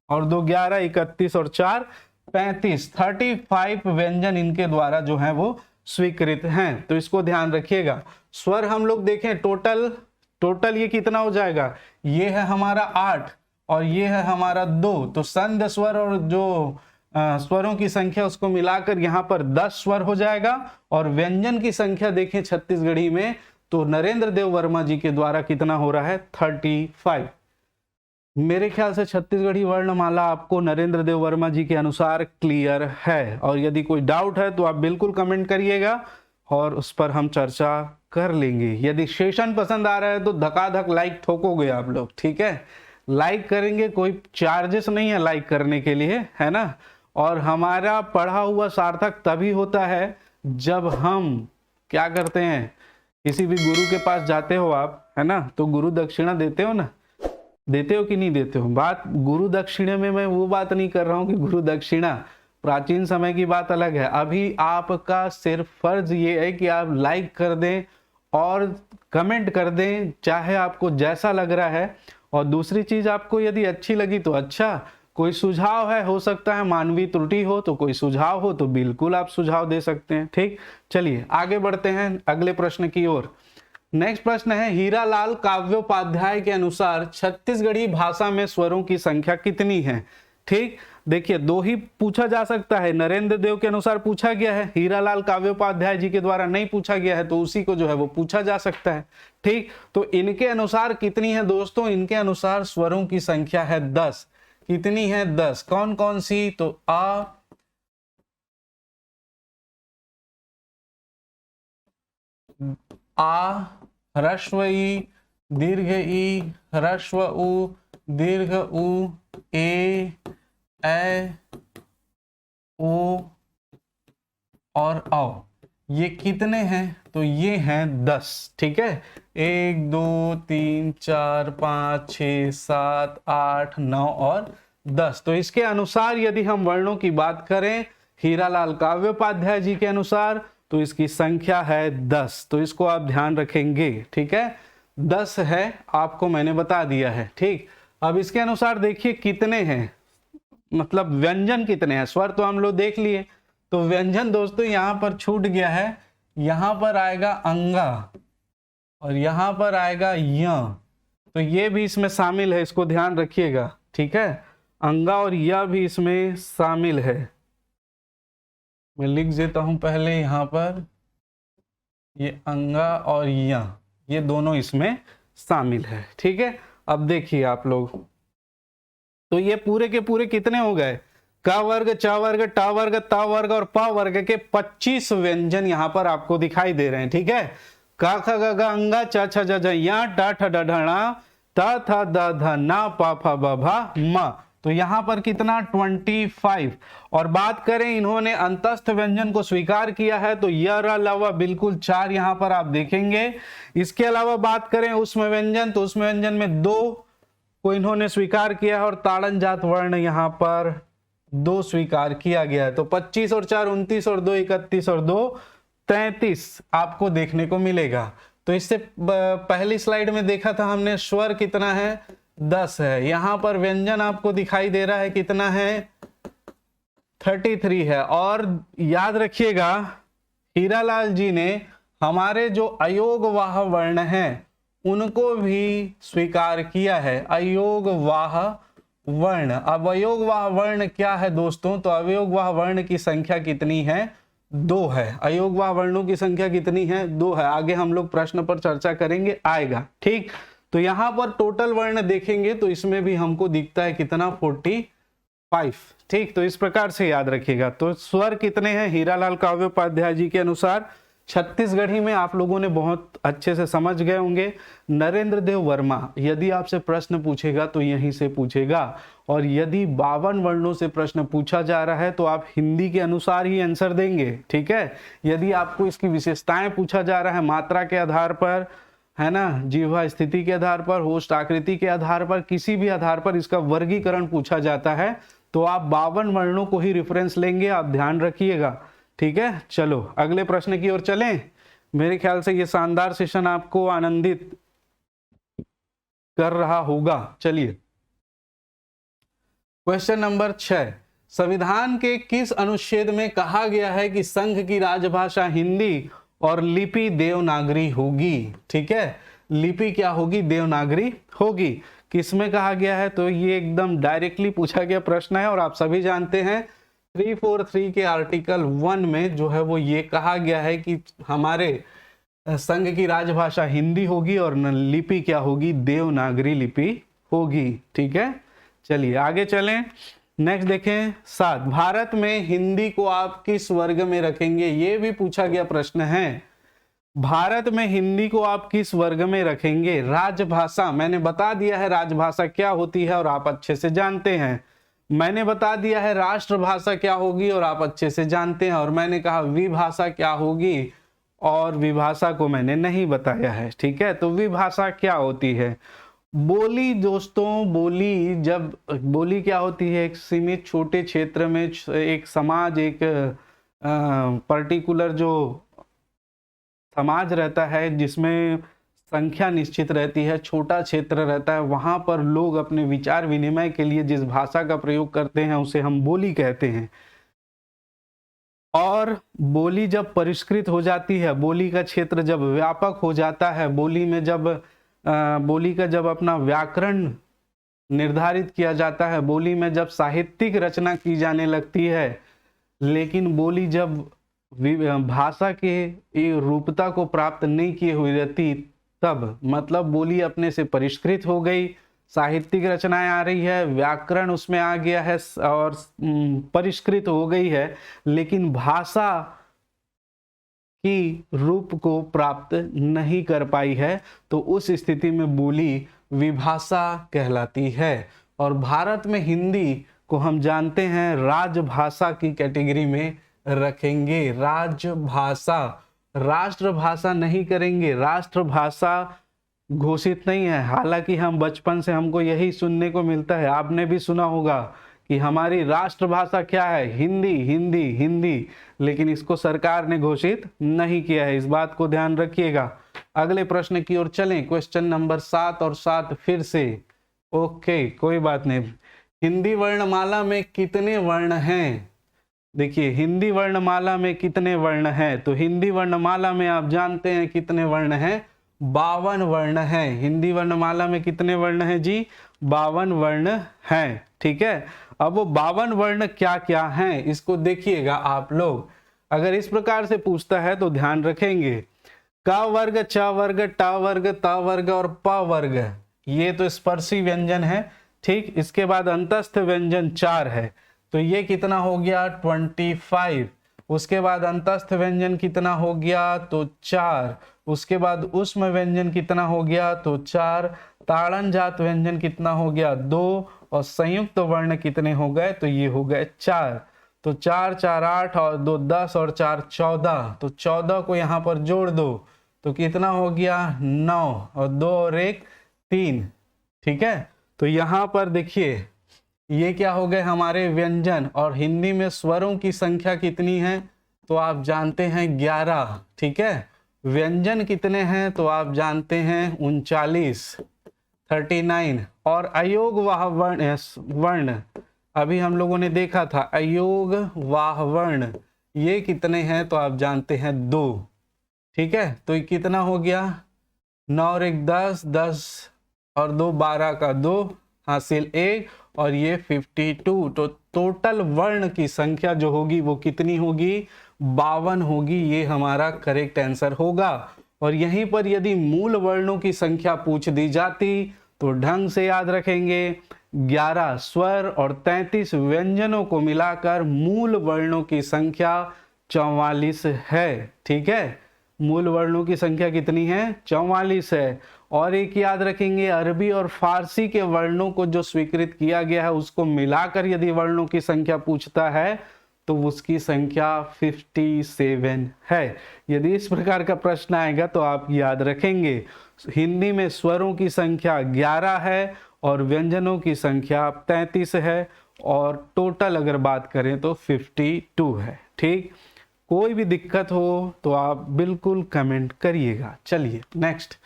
[SPEAKER 1] और 2 11, 31 और 4 35, 35 व्यंजन इनके द्वारा जो है वो स्वीकृत हैं। तो इसको ध्यान रखिएगा। स्वर हम लोग देखें, टोटल ये कितना हो जाएगा? ये है हमारा 8 और ये है हमारा 2। तो संध स्वर और जो स्वरों की संख्या उसको मिलाकर यहाँ पर 10 स्वर हो जाएगा। और व्यंजन की संख्या देखें छत्तीसगढ़ी में तो नरेंद्र देव वर्मा जी के द्वारा कितना हो रहा है? 35। मेरे ख्याल से छत्तीसगढ़ी वर्णमाला आपको नरेंद्र देव वर्मा जी के अनुसार क्लियर है, और यदि कोई डाउट है तो आप बिल्कुल कमेंट करिएगा और उस पर हम चर्चा कर लेंगे। यदि सेशन पसंद आ रहा है तो धकाधक लाइक ठोकोगे आप लोग। ठीक है, लाइक करेंगे, कोई चार्जेस नहीं है लाइक करने के लिए, है ना। और हमारा पढ़ा हुआ सार्थक तभी होता है जब हम क्या करते हैं, किसी भी गुरु के पास जाते हो आप, है ना, तो गुरु दक्षिणा देते हो ना, देते हो कि नहीं देते हो? बात गुरु दक्षिणा में मैं वो बात नहीं कर रहा हूँ कि गुरु दक्षिणा प्राचीन समय की बात अलग है। अभी आपका सिर्फ फर्ज ये है कि आप लाइक कर दें और कमेंट कर दें, चाहे आपको जैसा लग रहा है। और दूसरी चीज, आपको यदि अच्छी लगी तो अच्छा, कोई सुझाव है, हो सकता है मानवीय त्रुटि हो, तो कोई सुझाव हो तो बिल्कुल आप सुझाव दे सकते हैं। ठीक, चलिए आगे बढ़ते हैं अगले प्रश्न की ओर। नेक्स्ट प्रश्न है, हीरालाल काव्योपाध्याय के अनुसार छत्तीसगढ़ी भाषा में स्वरों की संख्या कितनी है? ठीक, देखिए 2 ही पूछा जा सकता है। नरेंद्र देव के अनुसार पूछा गया है, हीरालाल काव्योपाध्याय जी के द्वारा नहीं पूछा गया है, तो उसी को जो है वो पूछा जा सकता है। ठीक, तो इनके अनुसार कितनी है दोस्तों? इनके अनुसार स्वरों की संख्या है 10। कितनी है? 10। कौन कौन सी? तो आ, ह्रस्व ई, दीर्घ ई, ह्रस्व उ, दीर्घ उ, ए ओ और औ। ये कितने हैं? तो ये हैं 10। ठीक है, 1 2 3 4 5 6 7 8 9 और 10। तो इसके अनुसार यदि हम वर्णों की बात करें हीरालाल काव्योपाध्याय जी के अनुसार, तो इसकी संख्या है 10। तो इसको आप ध्यान रखेंगे। ठीक है, 10 है, आपको मैंने बता दिया है। ठीक, अब इसके अनुसार देखिए कितने हैं, मतलब व्यंजन कितने हैं। स्वर तो हम लोग देख लिए, तो व्यंजन दोस्तों यहां पर छूट गया है। यहां पर आएगा अंगा और यहां पर आएगा य, तो ये भी इसमें शामिल है, इसको ध्यान रखिएगा। ठीक है, अंगा और य भी इसमें शामिल है। मैं लिख देता हूं पहले यहां पर, ये अंगा और य ये दोनों इसमें शामिल है। ठीक है, अब देखिए आप लोग, तो ये पूरे के पूरे कितने हो गए, क वर्ग, च वर्ग, ट वर्ग, त वर्ग और प वर्ग के 25 व्यंजन यहां पर आपको दिखाई दे रहे हैं। ठीक है, क ख ग घ अंगा, च छ ज झ या, ट ठ ड ढ ण, त थ द ध न, प फ ब भ म। तो यहां पर कितना 25। और बात करें इन्होंने अंतस्थ व्यंजन को स्वीकार किया है तो य र ल व बिल्कुल 4 यहां पर आप देखेंगे। इसके अलावा बात करें उसमें व्यंजन, तो उसमें व्यंजन में 2 को इन्होंने स्वीकार किया है और ताड़न जात वर्ण यहां पर 2 स्वीकार किया गया है। तो 25 और 4 29 और 2 31 और 2 33 आपको देखने को मिलेगा। तो इससे पहली स्लाइड में देखा था हमने स्वर कितना है 10 है, यहां पर व्यंजन आपको दिखाई दे रहा है कितना है 33 है। और याद रखिएगा हीरालाल जी ने हमारे जो अयोगवाह वर्ण हैं उनको भी स्वीकार किया है, अयोगवाह वर्ण। अब अयोगवाह वर्ण क्या है दोस्तों, तो अयोगवाह वर्ण की संख्या कितनी है 2 है। अयोगवाह वर्णों की संख्या कितनी है 2 है। आगे हम लोग प्रश्न पर चर्चा करेंगे, आएगा। ठीक, तो यहां पर टोटल वर्ण देखेंगे तो इसमें भी हमको दिखता है कितना 45। ठीक, तो इस प्रकार से याद रखिएगा। तो स्वर कितने हैं हीरालाल काव्योपाध्याय जी के अनुसार, छत्तीसगढ़ी में आप लोगों ने बहुत अच्छे से समझ गए होंगे। नरेंद्र देव वर्मा यदि आपसे प्रश्न पूछेगा तो यहीं से पूछेगा, और यदि 52 वर्णों से प्रश्न पूछा जा रहा है तो आप हिंदी के अनुसार ही आंसर देंगे। ठीक है, यदि आपको इसकी विशेषताएं पूछा जा रहा है मात्रा के आधार पर, है ना, जिह्वा स्थिति के आधार पर, होस्ट आकृति के आधार पर, किसी भी आधार पर इसका वर्गीकरण पूछा जाता है तो आप 52 वर्णों को ही रेफरेंस लेंगे, आप ध्यान रखिएगा। ठीक है, चलो अगले प्रश्न की ओर चलें। मेरे ख्याल से ये शानदार सेशन आपको आनंदित कर रहा होगा। चलिए क्वेश्चन नंबर 6, संविधान के किस अनुच्छेद में कहा गया है कि संघ की राजभाषा हिंदी और लिपि देवनागरी होगी। ठीक है, लिपि क्या होगी, देवनागरी होगी। किसमें कहा गया है, तो ये एकदम डायरेक्टली पूछा गया प्रश्न है और आप सभी जानते हैं 343 के आर्टिकल 1 में जो है वो ये कहा गया है कि हमारे संघ की राजभाषा हिंदी होगी और लिपि क्या होगी, देवनागरी लिपि होगी। ठीक है, चलिए आगे चलें। नेक्स्ट देखें 7, भारत में हिंदी को आप किस वर्ग में रखेंगे, ये भी पूछा गया प्रश्न है। भारत में हिंदी को आप किस वर्ग में रखेंगे। राजभाषा मैंने बता दिया है राजभाषा क्या होती है और आप अच्छे से जानते हैं। मैंने बता दिया है राष्ट्रभाषा क्या होगी और आप अच्छे से जानते हैं। और मैंने कहा विभाषा क्या होगी और विभाषा को मैंने नहीं बताया है। ठीक है, तो विभाषा क्या होती है, बोली दोस्तों, बोली क्या होती है, एक सीमित छोटे क्षेत्र में एक समाज, एक पर्टिकुलर जो समाज रहता है जिसमें संख्या निश्चित रहती है, छोटा क्षेत्र रहता है, वहां पर लोग अपने विचार विनिमय के लिए जिस भाषा का प्रयोग करते हैं उसे हम बोली कहते हैं। और बोली जब परिष्कृत हो जाती है, बोली का क्षेत्र जब व्यापक हो जाता है, बोली का जब अपना व्याकरण निर्धारित किया जाता है, बोली में जब साहित्यिक रचना की जाने लगती है, लेकिन बोली जब भाषा के रूपता को प्राप्त नहीं किए हुई रहती, तब मतलब बोली अपने से परिष्कृत हो गई, साहित्यिक रचनाएं आ रही है, व्याकरण उसमें आ गया है और परिष्कृत हो गई है, लेकिन भाषा की रूप को प्राप्त नहीं कर पाई है, तो उस स्थिति में बोली विभाषा कहलाती है। और भारत में हिंदी को हम जानते हैं राजभाषा की कैटेगरी में रखेंगे। राजभाषा, राष्ट्रभाषा नहीं करेंगे, राष्ट्रभाषा घोषित नहीं है। हालांकि हम बचपन से हमको यही सुनने को मिलता है, आपने भी सुना होगा कि हमारी राष्ट्रभाषा क्या है, हिंदी हिंदी हिंदी, लेकिन इसको सरकार ने घोषित नहीं किया है, इस बात को ध्यान रखिएगा। अगले प्रश्न की ओर चलें, क्वेश्चन नंबर 7 और 7 फिर से, ओके कोई बात नहीं। हिंदी वर्णमाला में कितने वर्ण हैं, देखिए हिंदी वर्णमाला में कितने वर्ण हैं, तो हिंदी वर्णमाला में आप जानते हैं कितने वर्ण हैं, 52 वर्ण हैं। हिंदी वर्णमाला में कितने वर्ण हैं जी, 52 वर्ण हैं। ठीक है, अब वो 52 वर्ण क्या क्या हैं इसको देखिएगा आप लोग। अगर इस प्रकार से पूछता है तो ध्यान रखेंगे, का वर्ग, च वर्ग, ट वर्ग, त वर्ग और प वर्ग, ये तो स्पर्शी व्यंजन है। ठीक, इसके बाद अंतस्थ व्यंजन 4 है, तो ये कितना हो गया 25। उसके बाद अंतस्थ व्यंजन कितना हो गया तो 4। उसके बाद उष्म व्यंजन कितना हो गया तो 4। ताड़न जात व्यंजन कितना हो गया 2। और संयुक्त वर्ण कितने हो गए तो ये हो गए 4। तो 4 4 8 और 2 10 और 4 14, तो 14 को यहाँ पर जोड़ दो तो कितना हो गया 9 और 2 और 1 3। ठीक है, तो यहाँ पर देखिए ये क्या हो गए हमारे व्यंजन। और हिंदी में स्वरों की संख्या कितनी है तो आप जानते हैं 11। ठीक है, व्यंजन कितने हैं तो आप जानते हैं 39। और अयोग वाह वर्ण अभी हम लोगों ने देखा था, अयोग वाह वर्ण ये कितने हैं तो आप जानते हैं 2। ठीक है, तो ये कितना हो गया 9 और 1 10, 10 और 2 12 का 2 हासिल 1 और ये 52। तो टोटल वर्ण की संख्या जो होगी वो कितनी होगी 52 होगी। ये हमारा करेक्ट आंसर होगा। और यहीं पर यदि मूल वर्णों की संख्या पूछ दी जाती तो ढंग से याद रखेंगे, 11 स्वर और 33 व्यंजनों को मिलाकर मूल वर्णों की संख्या 44 है। ठीक है, मूल वर्णों की संख्या कितनी है 44 है। और एक याद रखेंगे, अरबी और फारसी के वर्णों को जो स्वीकृत किया गया है उसको मिलाकर यदि वर्णों की संख्या पूछता है तो उसकी संख्या 57 है। यदि इस प्रकार का प्रश्न आएगा तो आप याद रखेंगे हिंदी में स्वरों की संख्या 11 है और व्यंजनों की संख्या 33 है और टोटल अगर बात करें तो 52 है। ठीक, कोई भी दिक्कत हो तो आप बिल्कुल कमेंट करिएगा। चलिए नेक्स्ट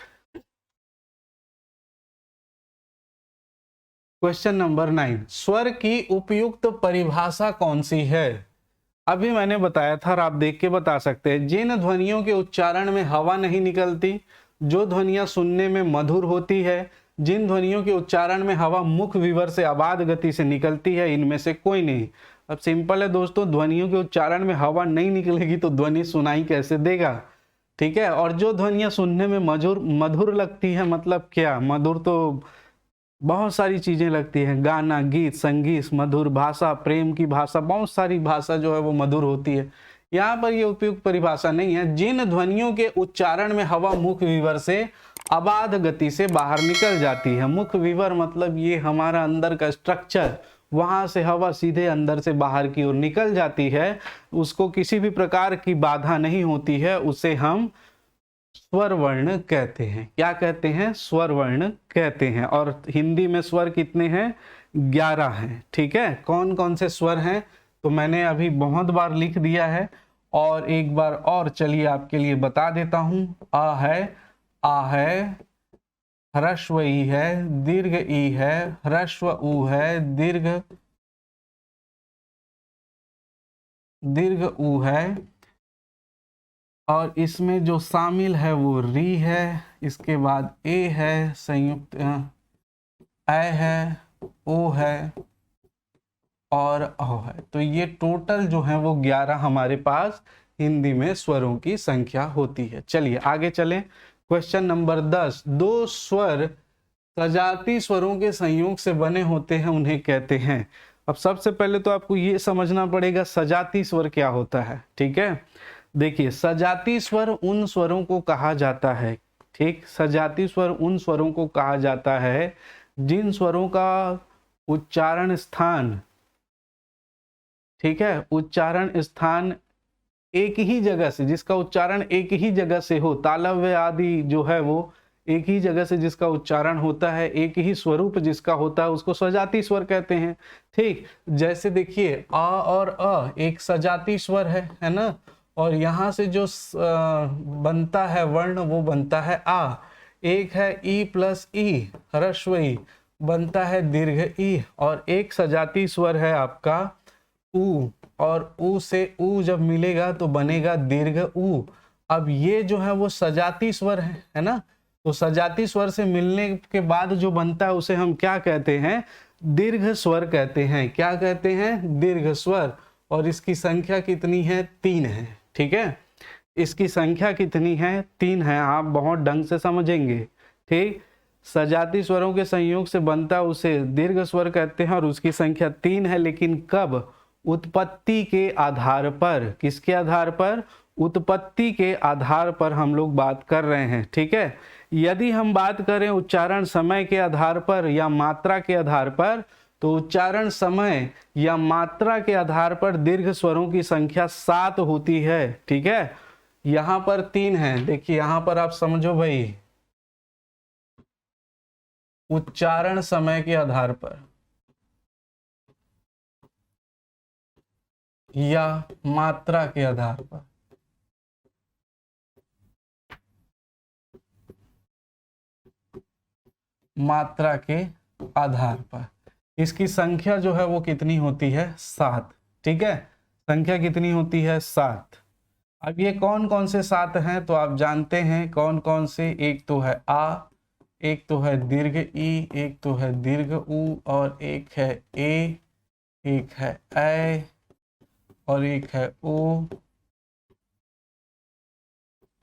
[SPEAKER 1] क्वेश्चन नंबर 9, स्वर की उपयुक्त परिभाषा कौन सी है। अभी मैंने बताया था और आप देख के बता सकते हैं, जिन ध्वनियों के उच्चारण में हवा नहीं निकलती, जो ध्वनियां सुनने में मधुर होती है, जिन ध्वनियों के उच्चारण में हवा मुख विवर से अबाध गति से निकलती है, इनमें से कोई नहीं। अब सिंपल है दोस्तों, ध्वनियों के उच्चारण में हवा नहीं निकलेगी तो ध्वनि सुनाई कैसे देगा। ठीक है, और जो ध्वनियां सुनने में मधुर लगती है, मतलब क्या मधुर तो बहुत सारी चीजें लगती हैं, गाना, गीत, संगीत, मधुर भाषा, प्रेम की भाषा, बहुत सारी भाषा जो है वो मधुर होती है। यहाँ पर ये उपयुक्त परिभाषा नहीं है। जिन ध्वनियों के उच्चारण में हवा मुख विवर से अबाध गति से बाहर निकल जाती है। मुख विवर मतलब ये हमारा अंदर का स्ट्रक्चर, वहां से हवा सीधे अंदर से बाहर की ओर निकल जाती है, उसको किसी भी प्रकार की बाधा नहीं होती है, उसे हम स्वर वर्ण कहते हैं। क्या कहते हैं, स्वर वर्ण कहते हैं। और हिंदी में स्वर कितने हैं 11 हैं। ठीक है, कौन कौन से स्वर हैं तो मैंने अभी बहुत बार लिख दिया है और एक बार और चलिए आपके लिए बता देता हूं। आ है, ह्रस्व ई है, दीर्घ ई है, ह्रस्व ऊ है, दीर्घ ऊ है, और इसमें जो शामिल है वो री है, इसके बाद ए है, संयुक्त ए है, ओ है और अ है। तो ये टोटल जो है वो 11 हमारे पास हिंदी में स्वरों की संख्या होती है। चलिए आगे चलें। क्वेश्चन नंबर 10, दो स्वर सजाती स्वरों के संयोग से बने होते हैं, उन्हें कहते हैं। अब सबसे पहले तो आपको ये समझना पड़ेगा सजाती स्वर क्या होता है। ठीक है, देखिए सजाती स्वर उन स्वरों को कहा जाता है, ठीक, सजाती स्वर उन स्वरों को कहा जाता है जिन स्वरों का उच्चारण स्थान, ठीक है, उच्चारण स्थान एक ही जगह से, जिसका उच्चारण एक ही जगह से हो, तालव्य आदि जो है वो एक ही जगह से जिसका उच्चारण होता है, एक ही स्वरूप जिसका होता है, उसको सजाती स्वर कहते हैं। ठीक, जैसे देखिए आ और अ एक सजाती स्वर है ना, और यहाँ से जो बनता है वर्ण वो बनता है आ। एक है ई प्लस ई, ह्रस्व ई, बनता है दीर्घ ई। और एक सजाती स्वर है आपका ऊ, और ऊ से ऊ जब मिलेगा तो बनेगा दीर्घ ऊ। अब ये जो है वो सजाती स्वर है ना, तो सजाती स्वर से मिलने के बाद जो बनता है उसे हम क्या कहते हैं, दीर्घ स्वर कहते हैं। क्या कहते हैं, दीर्घ स्वर। और इसकी संख्या कितनी है, 3 है। ठीक है, इसकी संख्या कितनी है? 3 है। आप बहुत ढंग से समझेंगे, ठीक। सजाती स्वरों के संयोग से बनता उसे दीर्घ स्वर कहते हैं और उसकी संख्या 3 है। लेकिन कब? उत्पत्ति के आधार पर। किसके आधार पर? उत्पत्ति के आधार पर हम लोग बात कर रहे हैं, ठीक है। यदि हम बात करें उच्चारण समय के आधार पर या मात्रा के आधार पर, तो उच्चारण समय या मात्रा के आधार पर दीर्घ स्वरों की संख्या 7 होती है, ठीक है। यहां पर 3 है। देखिए यहां पर आप समझो भाई, उच्चारण समय के आधार पर या मात्रा के आधार पर, मात्रा के आधार पर इसकी संख्या जो है वो कितनी होती है? 7, ठीक है। संख्या कितनी होती है? 7। अब ये कौन कौन से 7 हैं तो आप जानते हैं कौन कौन से। एक तो है आ, एक तो है दीर्घ ई, एक तो है दीर्घ ऊ, और एक है ए, एक है ऐ, और एक है ओ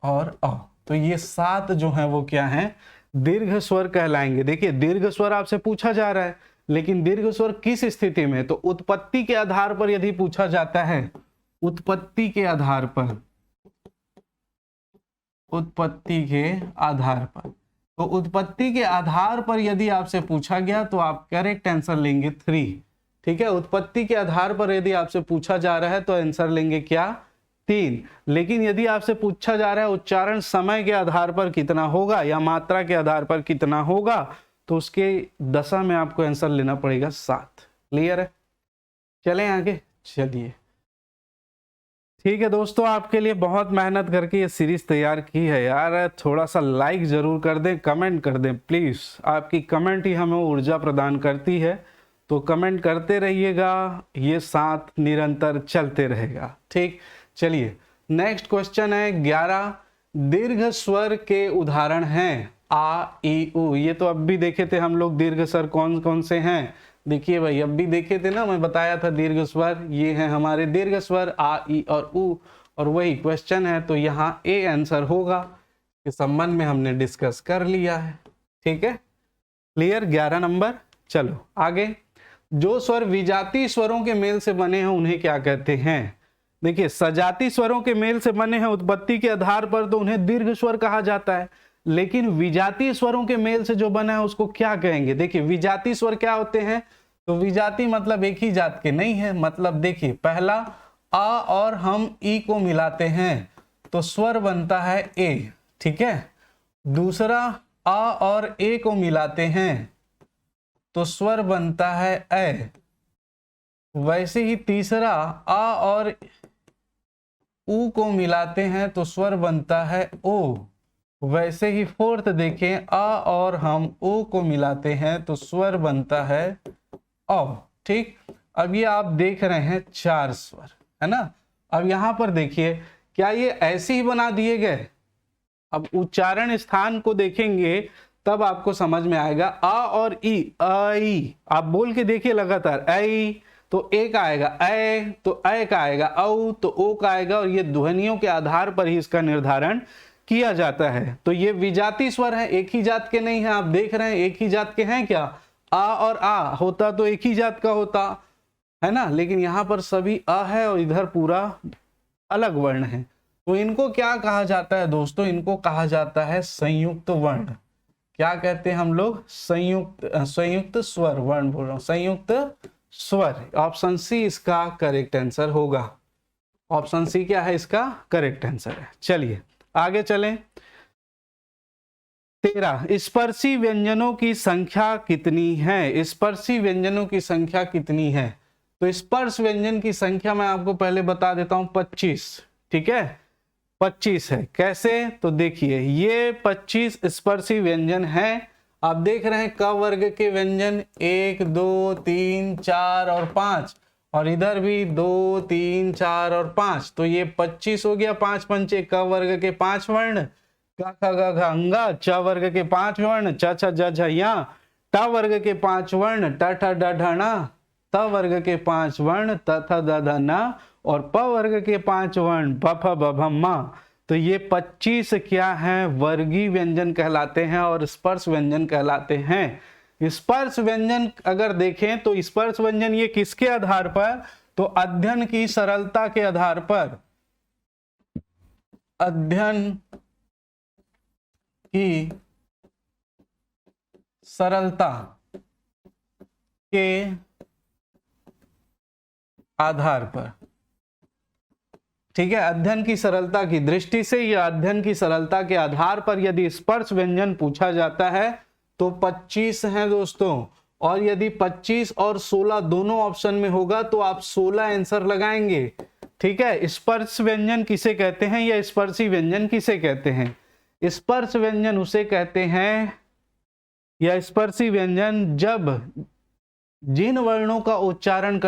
[SPEAKER 1] और अ। तो ये 7 जो है वो क्या है? दीर्घ स्वर कहलाएंगे। देखिए दीर्घ स्वर आपसे पूछा जा रहा है, लेकिन दीर्घ स्वर किस स्थिति में? तो उत्पत्ति के आधार पर यदि पूछा जाता है, उत्पत्ति के आधार पर, उत्पत्ति के आधार पर, तो उत्पत्ति के आधार पर यदि आपसे पूछा गया तो आप करेक्ट आंसर लेंगे 3, ठीक है। उत्पत्ति के आधार पर यदि आपसे पूछा जा रहा है तो आंसर लेंगे क्या? 3। लेकिन यदि आपसे पूछा जा रहा है उच्चारण समय के आधार पर कितना होगा या मात्रा के आधार पर कितना होगा, तो उसके दशा में आपको आंसर लेना पड़ेगा 7। क्लियर है? चलें आगे। चलिए ठीक है दोस्तों, आपके लिए बहुत मेहनत करके ये सीरीज तैयार की है यार। थोड़ा सा लाइक जरूर कर दें, कमेंट कर दें प्लीज। आपकी कमेंट ही हमें ऊर्जा प्रदान करती है, तो कमेंट करते रहिएगा, ये साथ निरंतर चलते रहेगा, ठीक। चलिए नेक्स्ट क्वेश्चन है 11। दीर्घ स्वर के उदाहरण हैं आ, ई, उ। ये तो अब भी देखे थे हम लोग दीर्घ स्वर कौन कौन से हैं। देखिए भाई अब भी देखे थे ना, मैं बताया था दीर्घ स्वर ये हैं हमारे दीर्घ स्वर आ, ई और उ, और वही क्वेश्चन है। तो यहाँ ए आंसर होगा। इस संबंध में हमने डिस्कस कर लिया है, ठीक है। क्लियर? 11 नंबर। चलो आगे। जो स्वर विजातीय स्वरों के मेल से बने हैं उन्हें क्या कहते हैं? देखिए सजाती स्वरों के मेल से बने हैं उत्पत्ति के आधार पर तो उन्हें दीर्घ स्वर कहा जाता है, लेकिन विजातीय स्वरों के मेल से जो बना है उसको क्या कहेंगे? देखिए विजातीय स्वर क्या होते हैं? तो विजातीय मतलब एक ही जात के नहीं है। मतलब देखिए पहला आ और हम ई को मिलाते हैं तो स्वर बनता है ए, ठीक है। दूसरा आ और ए को मिलाते हैं तो स्वर बनता है ए। वैसे ही तीसरा आ और ऊ को मिलाते हैं तो स्वर बनता है ओ। वैसे ही फोर्थ देखें, आ और हम ओ को मिलाते हैं तो स्वर बनता है औ, ठीक। अब ये आप देख रहे हैं 4 स्वर, है ना। अब यहां पर देखिए क्या ये ऐसे ही बना दिए गए? अब उच्चारण स्थान को देखेंगे तब आपको समझ में आएगा। आ और ई, आई, आप बोल के देखिए लगातार, आई तो ए का आएगा, ऐ तो ऐ का आएगा, औ तो ओ का आएगा, और ये ध्वनियों के आधार पर ही इसका निर्धारण किया जाता है। तो ये विजातीय स्वर है, एक ही जात के नहीं है। आप देख रहे हैं एक ही जात के हैं क्या? आ और आ होता तो एक ही जात का होता है ना, लेकिन यहां पर सभी आ है और इधर पूरा अलग वर्ण है। तो इनको क्या कहा जाता है दोस्तों? इनको कहा जाता है संयुक्त वर्ण। क्या कहते हैं हम लोग? संयुक्त स्वर वर्ण बोल रहा हूं, संयुक्त स्वर। ऑप्शन सी इसका करेक्ट आंसर होगा। ऑप्शन सी क्या है इसका करेक्ट आंसर है। चलिए आगे चलें। 13 स्पर्शी व्यंजनों की संख्या कितनी है? स्पर्शी व्यंजनों की संख्या कितनी है? तो स्पर्श व्यंजन की संख्या मैं आपको पहले बता देता हूं, 25, ठीक है। 25 है। कैसे? तो देखिए ये 25 स्पर्शी व्यंजन है। आप देख रहे हैं क वर्ग के व्यंजन 1 2 3 4 और 5, और इधर भी 2 3 4 और 5। तो ये 25 हो गया। 5 पंचे क वर्ग के 5 वर्ण, क ख ग घ अंगा, च वर्ग के 5 वर्ण, च छ ज झ य, ट वर्ग के 5 वर्ण, ट ठ ड ढ ण, त वर्ग के 5 वर्ण, त थ द ध न, और प वर्ग के 5 वर्ण, प फ ब भ म। तो ये 25 क्या हैं, वर्गीय व्यंजन कहलाते हैं और स्पर्श व्यंजन कहलाते हैं। स्पर्श व्यंजन अगर देखें तो स्पर्श व्यंजन ये किसके आधार पर, तो अध्ययन की सरलता के आधार पर, अध्ययन की सरलता के आधार पर, ठीक है, अध्ययन की सरलता की दृष्टि से या अध्ययन की सरलता के आधार पर यदि स्पर्श व्यंजन पूछा जाता है तो 25 हैं दोस्तों। और यदि 25 और 16 दोनों ऑप्शन में होगा तो आप 16 आंसर लगाएंगे। ठीक है, स्पर्श व्यंजन किसे कहते हैं या स्पर्शी व्यंजन किसे कहते हैं? स्पर्श व्यंजन उसे कहते हैं या स्पर्शी व्यंजन जब जिन वर्णों का उच्चारण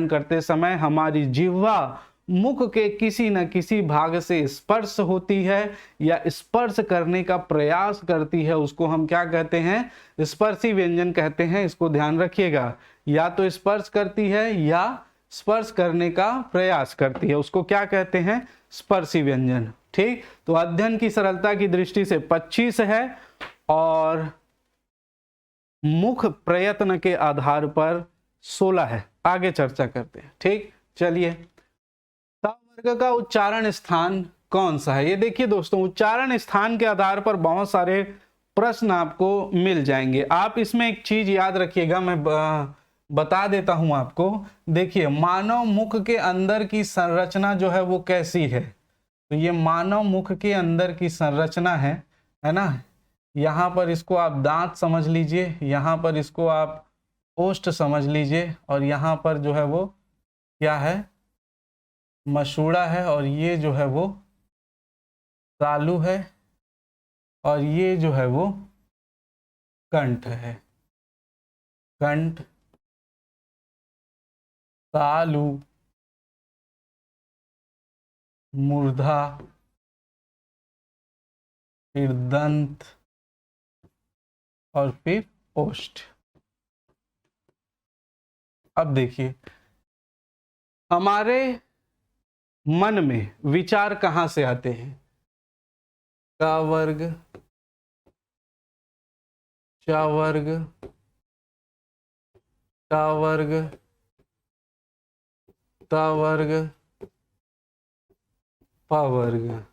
[SPEAKER 1] करते समय हमारी जिह्वा मुख के किसी न किसी भाग से स्पर्श होती है या स्पर्श करने का प्रयास करती है, उसको हम क्या कहते हैं? स्पर्शी व्यंजन कहते हैं। इसको ध्यान रखिएगा, या तो स्पर्श करती है या स्पर्श करने का प्रयास करती है, उसको क्या कहते हैं? स्पर्शी व्यंजन। ठीक, तो अध्ययन की सरलता की दृष्टि से 25 है और मुख प्रयत्न के आधार पर 16 है। आगे चर्चा करते हैं। ठीक, चलिए, ता वर्ग का उच्चारण स्थान कौन सा है? ये देखिए दोस्तों, उच्चारण स्थान के आधार पर बहुत सारे प्रश्न आपको मिल जाएंगे। आप इसमें एक चीज याद रखिएगा, मैं बता देता हूं आपको। देखिए, मानव मुख के अंदर की संरचना जो है वो कैसी है, तो ये मानव मुख के अंदर की संरचना है ना। यहाँ पर इसको आप दांत समझ लीजिए, यहाँ पर इसको आप ओष्ठ समझ लीजिए, और यहाँ पर जो है वो क्या है? मसूड़ा है, और ये जो है वो तालु है, और ये जो है वो कंठ है। कंठ, तालु, मूर्धा, फिर दंत और फिर ओष्ठ। अब देखिए, हमारे मन में विचार कहां से आते हैं? का वर्ग, चा वर्ग, टा वर्ग, ता वर्ग, पा वर्ग।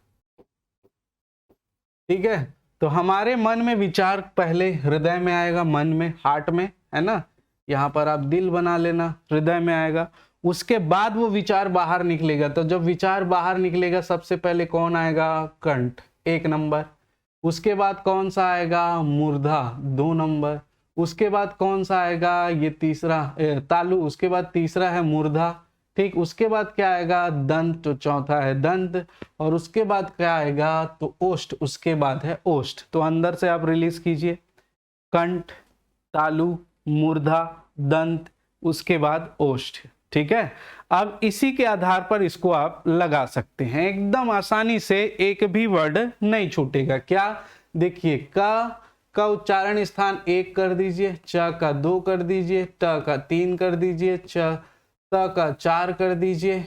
[SPEAKER 1] ठीक है, तो हमारे मन में विचार पहले हृदय में आएगा, मन में, हार्ट में, है ना। यहाँ पर आप दिल बना लेना, हृदय में आएगा। उसके बाद वो विचार बाहर निकलेगा। तो जब विचार बाहर निकलेगा सबसे पहले कौन आएगा? कंठ, 1 नंबर। उसके बाद कौन सा आएगा? मूर्धा, 2 नंबर। उसके बाद कौन सा आएगा? ये तीसरा, तालु। उसके बाद तीसरा है मूर्धा। ठीक, उसके बाद क्या आएगा? दंत, तो चौथा है दंत। और उसके बाद क्या आएगा? तो ओष्ठ, उसके बाद है ओष्ठ। तो अंदर से आप रिलीज कीजिए, कंठ, तालु, मूर्धा, दंत, उसके बाद ओष्ठ। ठीक है, अब इसी के आधार पर इसको आप लगा सकते हैं एकदम आसानी से, एक भी वर्ड नहीं छूटेगा। क्या? देखिए, का उच्चारण स्थान 1 कर दीजिए, च का 2 कर दीजिए, ट का 3 कर दीजिए, त का 4 कर दीजिए,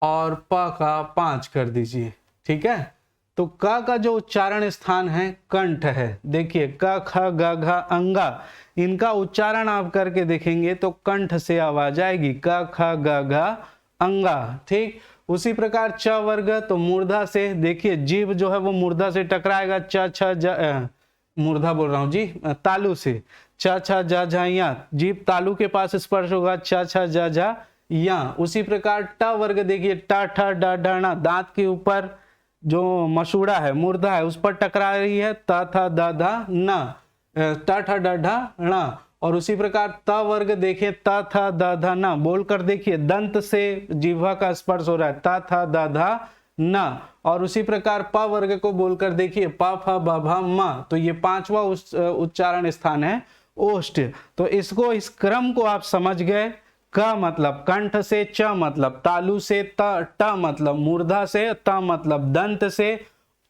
[SPEAKER 1] और प का 5 कर दीजिए। ठीक है, तो क का जो उच्चारण स्थान है कंठ है। देखिए, क, ख, ग, घ, अंगा, इनका उच्चारण आप करके देखेंगे तो कंठ से आवाज आएगी, क, ख, ग, घ, अंगा। ठीक, उसी प्रकार च वर्ग, तो मूर्धा से, देखिए जीभ जो है वो मूर्धा से टकराएगा, च, छ, ज, मूर्धा बोल रहा हूं जी, तालु से, च, छ, ज, झ, या, जीभ तालु के पास स्पर्श होगा, छ, छ, ज, झ, या। उसी प्रकार ट वर्ग, देखिए ट, ठ, ड, ढ, ण, दांत के ऊपर जो मसूड़ा है, मूर्धा है, उस पर टकरा रही है, त, थ, द, ध, न, ट, ठ, ड, ढ, ण। और उसी प्रकार त वर्ग देखिए, त, थ, द, ध, न, बोलकर देखिए दंत से जिह्वा का स्पर्श हो रहा है, त, थ, द, ध, न। और उसी प्रकार प वर्ग को बोलकर देखिए, प, फ, ब, भ, म। तो ये 5वां उच्चारण स्थान है ओष्ठ। तो इसको, इस क्रम को आप समझ गए। क मतलब कंठ से, च मतलब तालु से, ट मतलब मूर्धा से, त मतलब दंत से,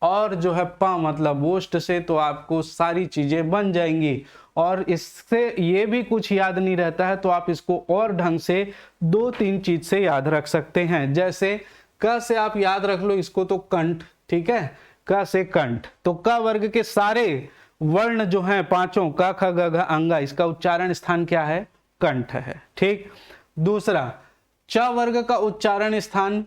[SPEAKER 1] और जो है प मतलब ओष्ठ से, तो आपको सारी चीजें बन जाएंगी। और इससे ये भी कुछ याद नहीं रहता है तो आप इसको और ढंग से 2-3 चीज से याद रख सकते हैं। जैसे क से आप याद रख लो इसको तो कंठ, ठीक है, क से कंठ, तो क वर्ग के सारे वर्ण जो हैं पांचों क ख ग घ अंगा, इसका उच्चारण स्थान क्या है? कंठ है। ठीक। दूसरा, च वर्ग का उच्चारण स्थान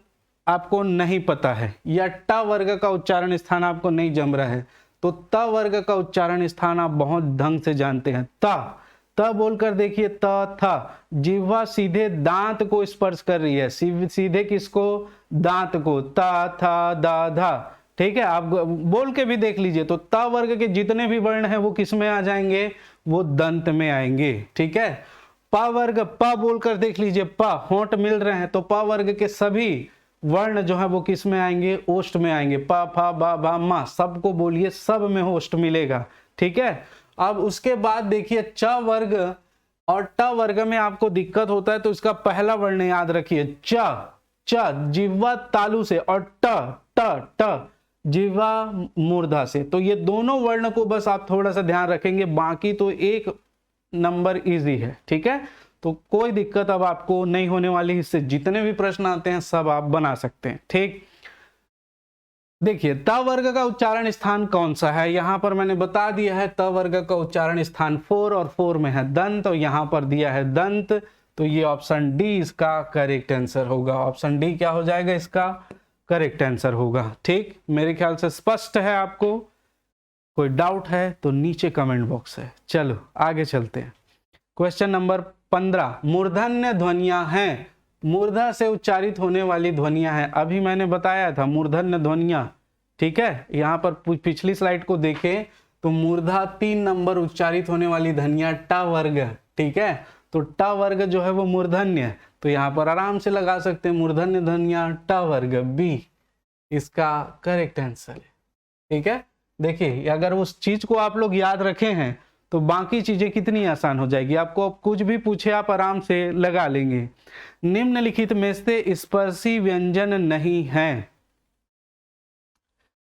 [SPEAKER 1] आपको नहीं पता है या ट वर्ग का उच्चारण स्थान आपको नहीं जम रहा है, तो त वर्ग का उच्चारण स्थान आप बहुत ढंग से जानते हैं। त बोलकर देखिए, त था, जिह्वा सीधे दांत को स्पर्श कर रही है, सीधे किसको? दांत को। ता था दा धा, ठीक है, आप बोल के भी देख लीजिए। तो त वर्ग के जितने भी वर्ण हैं वो किस में आ जाएंगे? वो दंत में आएंगे। ठीक है। प वर्ग, प बोलकर देख लीजिए, प होंठ मिल रहे हैं तो प वर्ग के सभी वर्ण जो है वो किस में आएंगे? ओष्ठ में आएंगे। प फ ब भ म, सबको बोलिए, सब में ओष्ठ मिलेगा। ठीक है। अब उसके बाद देखिए च वर्ग और ट वर्ग में आपको दिक्कत होता है तो इसका पहला वर्ण याद रखिए, च जिह्वा तालु से, और ट जिह्वा मूर्धा से। तो ये दोनों वर्ण को बस आप थोड़ा सा ध्यान रखेंगे, बाकी तो एक नंबर इजी है। ठीक है, तो कोई दिक्कत अब आपको नहीं होने वाली। इससे जितने भी प्रश्न आते हैं सब आप बना सकते हैं। ठीक। देखिए त वर्ग का उच्चारण स्थान कौन सा है? यहां पर मैंने बता दिया है, त वर्ग का उच्चारण स्थान 4 और 4 में है दंत, और यहां पर दिया है दंत, तो ये ऑप्शन डी इसका करेक्ट आंसर होगा। ऑप्शन डी क्या हो जाएगा? इसका करेक्ट आंसर होगा। ठीक, मेरे ख्याल से स्पष्ट है आपको। कोई डाउट है तो नीचे कमेंट बॉक्स है। चलो आगे चलते हैं। क्वेश्चन नंबर 15, मूर्धन्य ध्वनियां हैं, मूर्धा से उच्चारित होने वाली ध्वनियां हैं। अभी मैंने बताया था मूर्धन्य ध्वनियां। ठीक है, यहां पर पिछली स्लाइड को देखें तो मूर्धा 3 नंबर उच्चारित होने वाली ध्वनियां ट वर्ग। ठीक है, तो ट वर्ग जो है वो मूर्धन्य, तो यहां पर आराम से लगा सकते हैं मूर्धन्य ध्वनियां ट वर्ग, बी इसका करेक्ट आंसर है। ठीक है, देखिए अगर उस चीज को आप लोग याद रखे हैं तो बाकी चीजें कितनी आसान हो जाएगी। आपको कुछ भी पूछे आप आराम से लगा लेंगे। निम्नलिखित में से स्पर्शी व्यंजन नहीं है।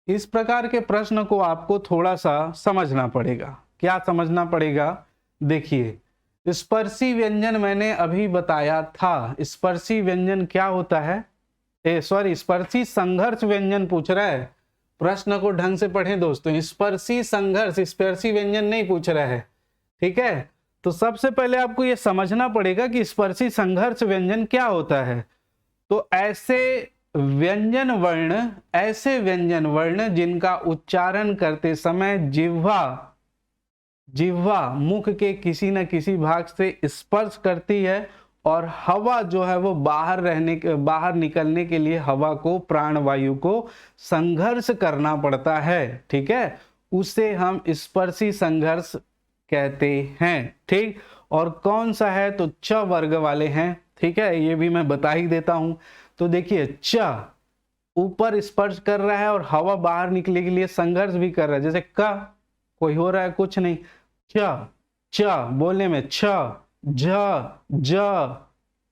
[SPEAKER 1] इस प्रकार के प्रश्न को आपको थोड़ा सा समझना पड़ेगा। क्या समझना पड़ेगा? देखिए स्पर्शी व्यंजन मैंने अभी बताया था। स्पर्शी व्यंजन क्या होता है? स्पर्शी संघर्ष व्यंजन पूछ रहा है। प्रश्न को ढंग से पढ़ें दोस्तों। स्पर्शी संघर्ष, स्पर्शी व्यंजन नहीं पूछ रहा है। ठीक है, तो सबसे पहले आपको यह समझना पड़ेगा कि स्पर्शी संघर्ष व्यंजन क्या होता है। तो ऐसे व्यंजन वर्ण जिनका उच्चारण करते समय जिह्वा मुख के किसी न किसी भाग से स्पर्श करती है और हवा जो है वो बाहर निकलने के लिए हवा को, प्राणवायु को संघर्ष करना पड़ता है। ठीक है, उसे हम स्पर्शी संघर्ष कहते हैं। ठीक, और कौन सा है? तो च वर्ग वाले हैं। ठीक है, ये भी मैं बता ही देता हूं। तो देखिए च ऊपर स्पर्श कर रहा है और हवा बाहर निकलने के लिए संघर्ष भी कर रहा है। जैसे क कोई हो रहा है कुछ नहीं, च बोलने में छ ज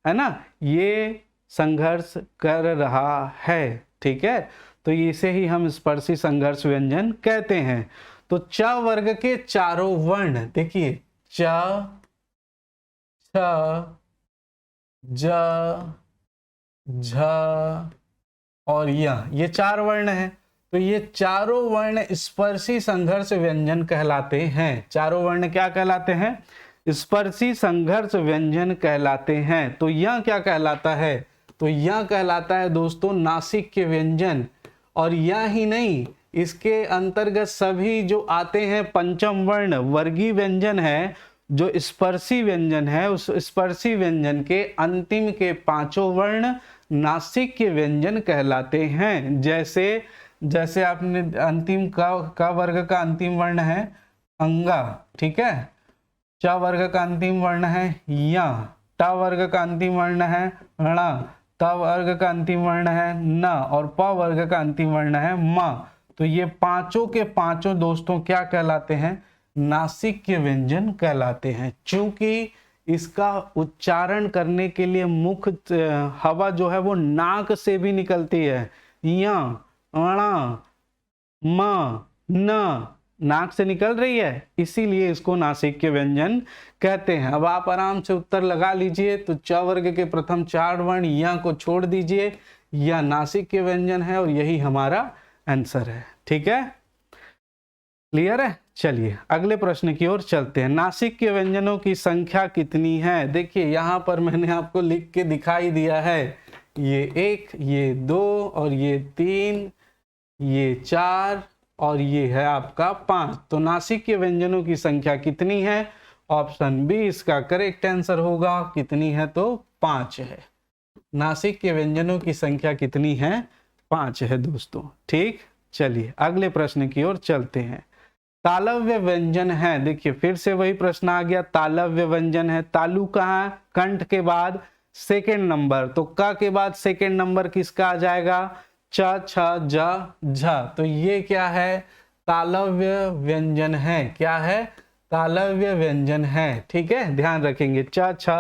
[SPEAKER 1] है ना, ये संघर्ष कर रहा है। ठीक है, तो इसे ही हम स्पर्शी संघर्ष व्यंजन कहते हैं। तो च वर्ग के चारों वर्ण देखिए, च छ ज झ और ये 4 वर्ण हैं। तो ये चारों वर्ण स्पर्शी संघर्ष व्यंजन कहलाते हैं। चारों वर्ण क्या कहलाते हैं? स्पर्शी संघर्ष व्यंजन कहलाते हैं। तो यह क्या कहलाता है? तो यह कहलाता है दोस्तों नासिक के व्यंजन। और यह ही नहीं, इसके अंतर्गत सभी जो आते हैं पंचम वर्ण वर्गीय व्यंजन है, जो स्पर्शी व्यंजन है, उस स्पर्शी व्यंजन के अंतिम के 5 वर्ण नासिक के व्यंजन कहलाते हैं। जैसे आपने अंतिम का वर्ग का अंतिम वर्ण है अंगा। ठीक है, च वर्ग का अंतिम वर्ण है या, ट वर्ग का अंतिम वर्ण है ण, त वर्ग का अंतिम वर्ण है न, और प वर्ग का अंतिम वर्ण है म। तो ये पांचों के पांचों दोस्तों क्या कहलाते हैं? नासिक के व्यंजन कहलाते हैं। चूंकि इसका उच्चारण करने के लिए मुख हवा जो है वो नाक से भी निकलती है। या, अणा, म, न, नाक से निकल रही है, इसीलिए इसको नासिक के व्यंजन कहते हैं। अब आप आराम से उत्तर लगा लीजिए। तो च वर्ग के प्रथम 4 वर्ण या को छोड़ दीजिए, या नासिक के व्यंजन है और यही हमारा आंसर है। ठीक है, क्लियर है। चलिए अगले प्रश्न की ओर चलते हैं। नासिक के व्यंजनों की संख्या कितनी है? देखिए यहाँ पर मैंने आपको लिख के दिखाई दिया है, ये 1, ये 2 और ये 3, ये 4 और ये है आपका 5। तो नासिक के व्यंजनों की संख्या कितनी है? ऑप्शन बी इसका करेक्ट आंसर होगा। कितनी है? तो 5 है। नासिक के व्यंजनों की संख्या कितनी है? 5 है दोस्तों। ठीक, चलिए अगले प्रश्न की ओर चलते हैं। तालव्य व्यंजन है, देखिए फिर से वही प्रश्न आ गया। तालव्य व्यंजन है, तालु कहाँ? कंठ के बाद सेकेंड नंबर, तो क के बाद सेकेंड नंबर किसका आ जाएगा? च, छ, ज, झ। तो ये क्या है? तालव्य व्यंजन है। क्या है? तालव्य व्यंजन है। ठीक है, ध्यान रखेंगे, च, छ,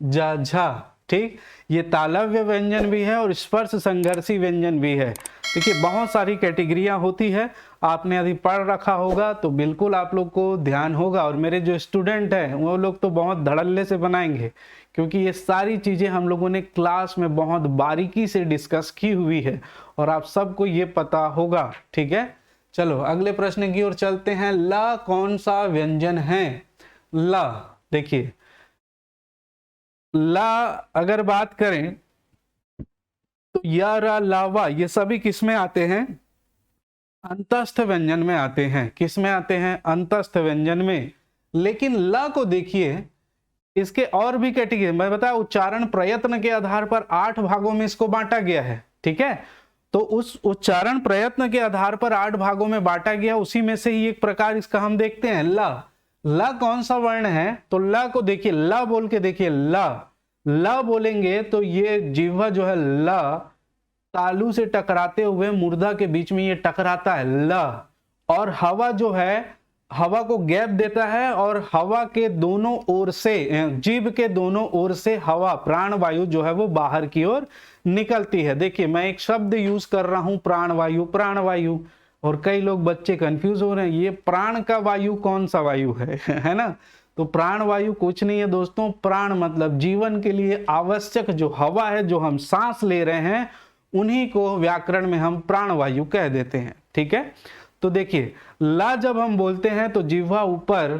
[SPEAKER 1] ज, झ। ठीक, ये तालव्य व्यंजन भी है और स्पर्श संघर्षी व्यंजन भी है। देखिए बहुत सारी कैटेगरियां होती है, आपने अभी पढ़ रखा होगा तो बिल्कुल आप लोग को ध्यान होगा। और मेरे जो स्टूडेंट हैं वो लोग तो बहुत धड़ल्ले से बनाएंगे, क्योंकि ये सारी चीज़ें हम लोगों ने क्लास में बहुत बारीकी से डिस्कस की हुई है और आप सबको ये पता होगा। ठीक है, चलो अगले प्रश्न की ओर चलते हैं। ल कौन सा व्यंजन है? ल, देखिए ला अगर बात करें तो या, रा, लावा ये सभी किस में आते हैं? अंतस्थ व्यंजन में आते हैं। किस में आते हैं? अंतस्थ व्यंजन में। लेकिन ला को देखिए, इसके और भी कैटेगरी मैं बताया, उच्चारण प्रयत्न के आधार पर 8 भागों में इसको बांटा गया है। ठीक है, तो उस उच्चारण प्रयत्न के आधार पर 8 भागों में बांटा गया, उसी में से ही एक प्रकार इसका हम देखते हैं। ला कौन सा वर्ण है? तो ला को देखिए, ला बोल के देखिए, ला बोलेंगे तो ये जिह्वा जो है ला तालू से टकराते हुए मूर्धा के बीच में ये टकराता है ला, और हवा जो है हवा को गैप देता है और हवा के दोनों ओर से, जीभ के दोनों ओर से हवा प्राणवायु जो है वो बाहर की ओर निकलती है। देखिए मैं एक शब्द यूज कर रहा हूं, प्राणवायु, प्राणवायु, और कई लोग बच्चे कंफ्यूज हो रहे हैं, ये प्राण का वायु कौन सा वायु है ना? तो प्राणवायु कुछ नहीं है दोस्तों। प्राण मतलब जीवन के लिए आवश्यक जो हवा है, जो हम सांस ले रहे हैं, उन्हीं को व्याकरण में हम प्राणवायु कह देते हैं। ठीक है, तो देखिए ला जब हम बोलते हैं तो जिह्वा ऊपर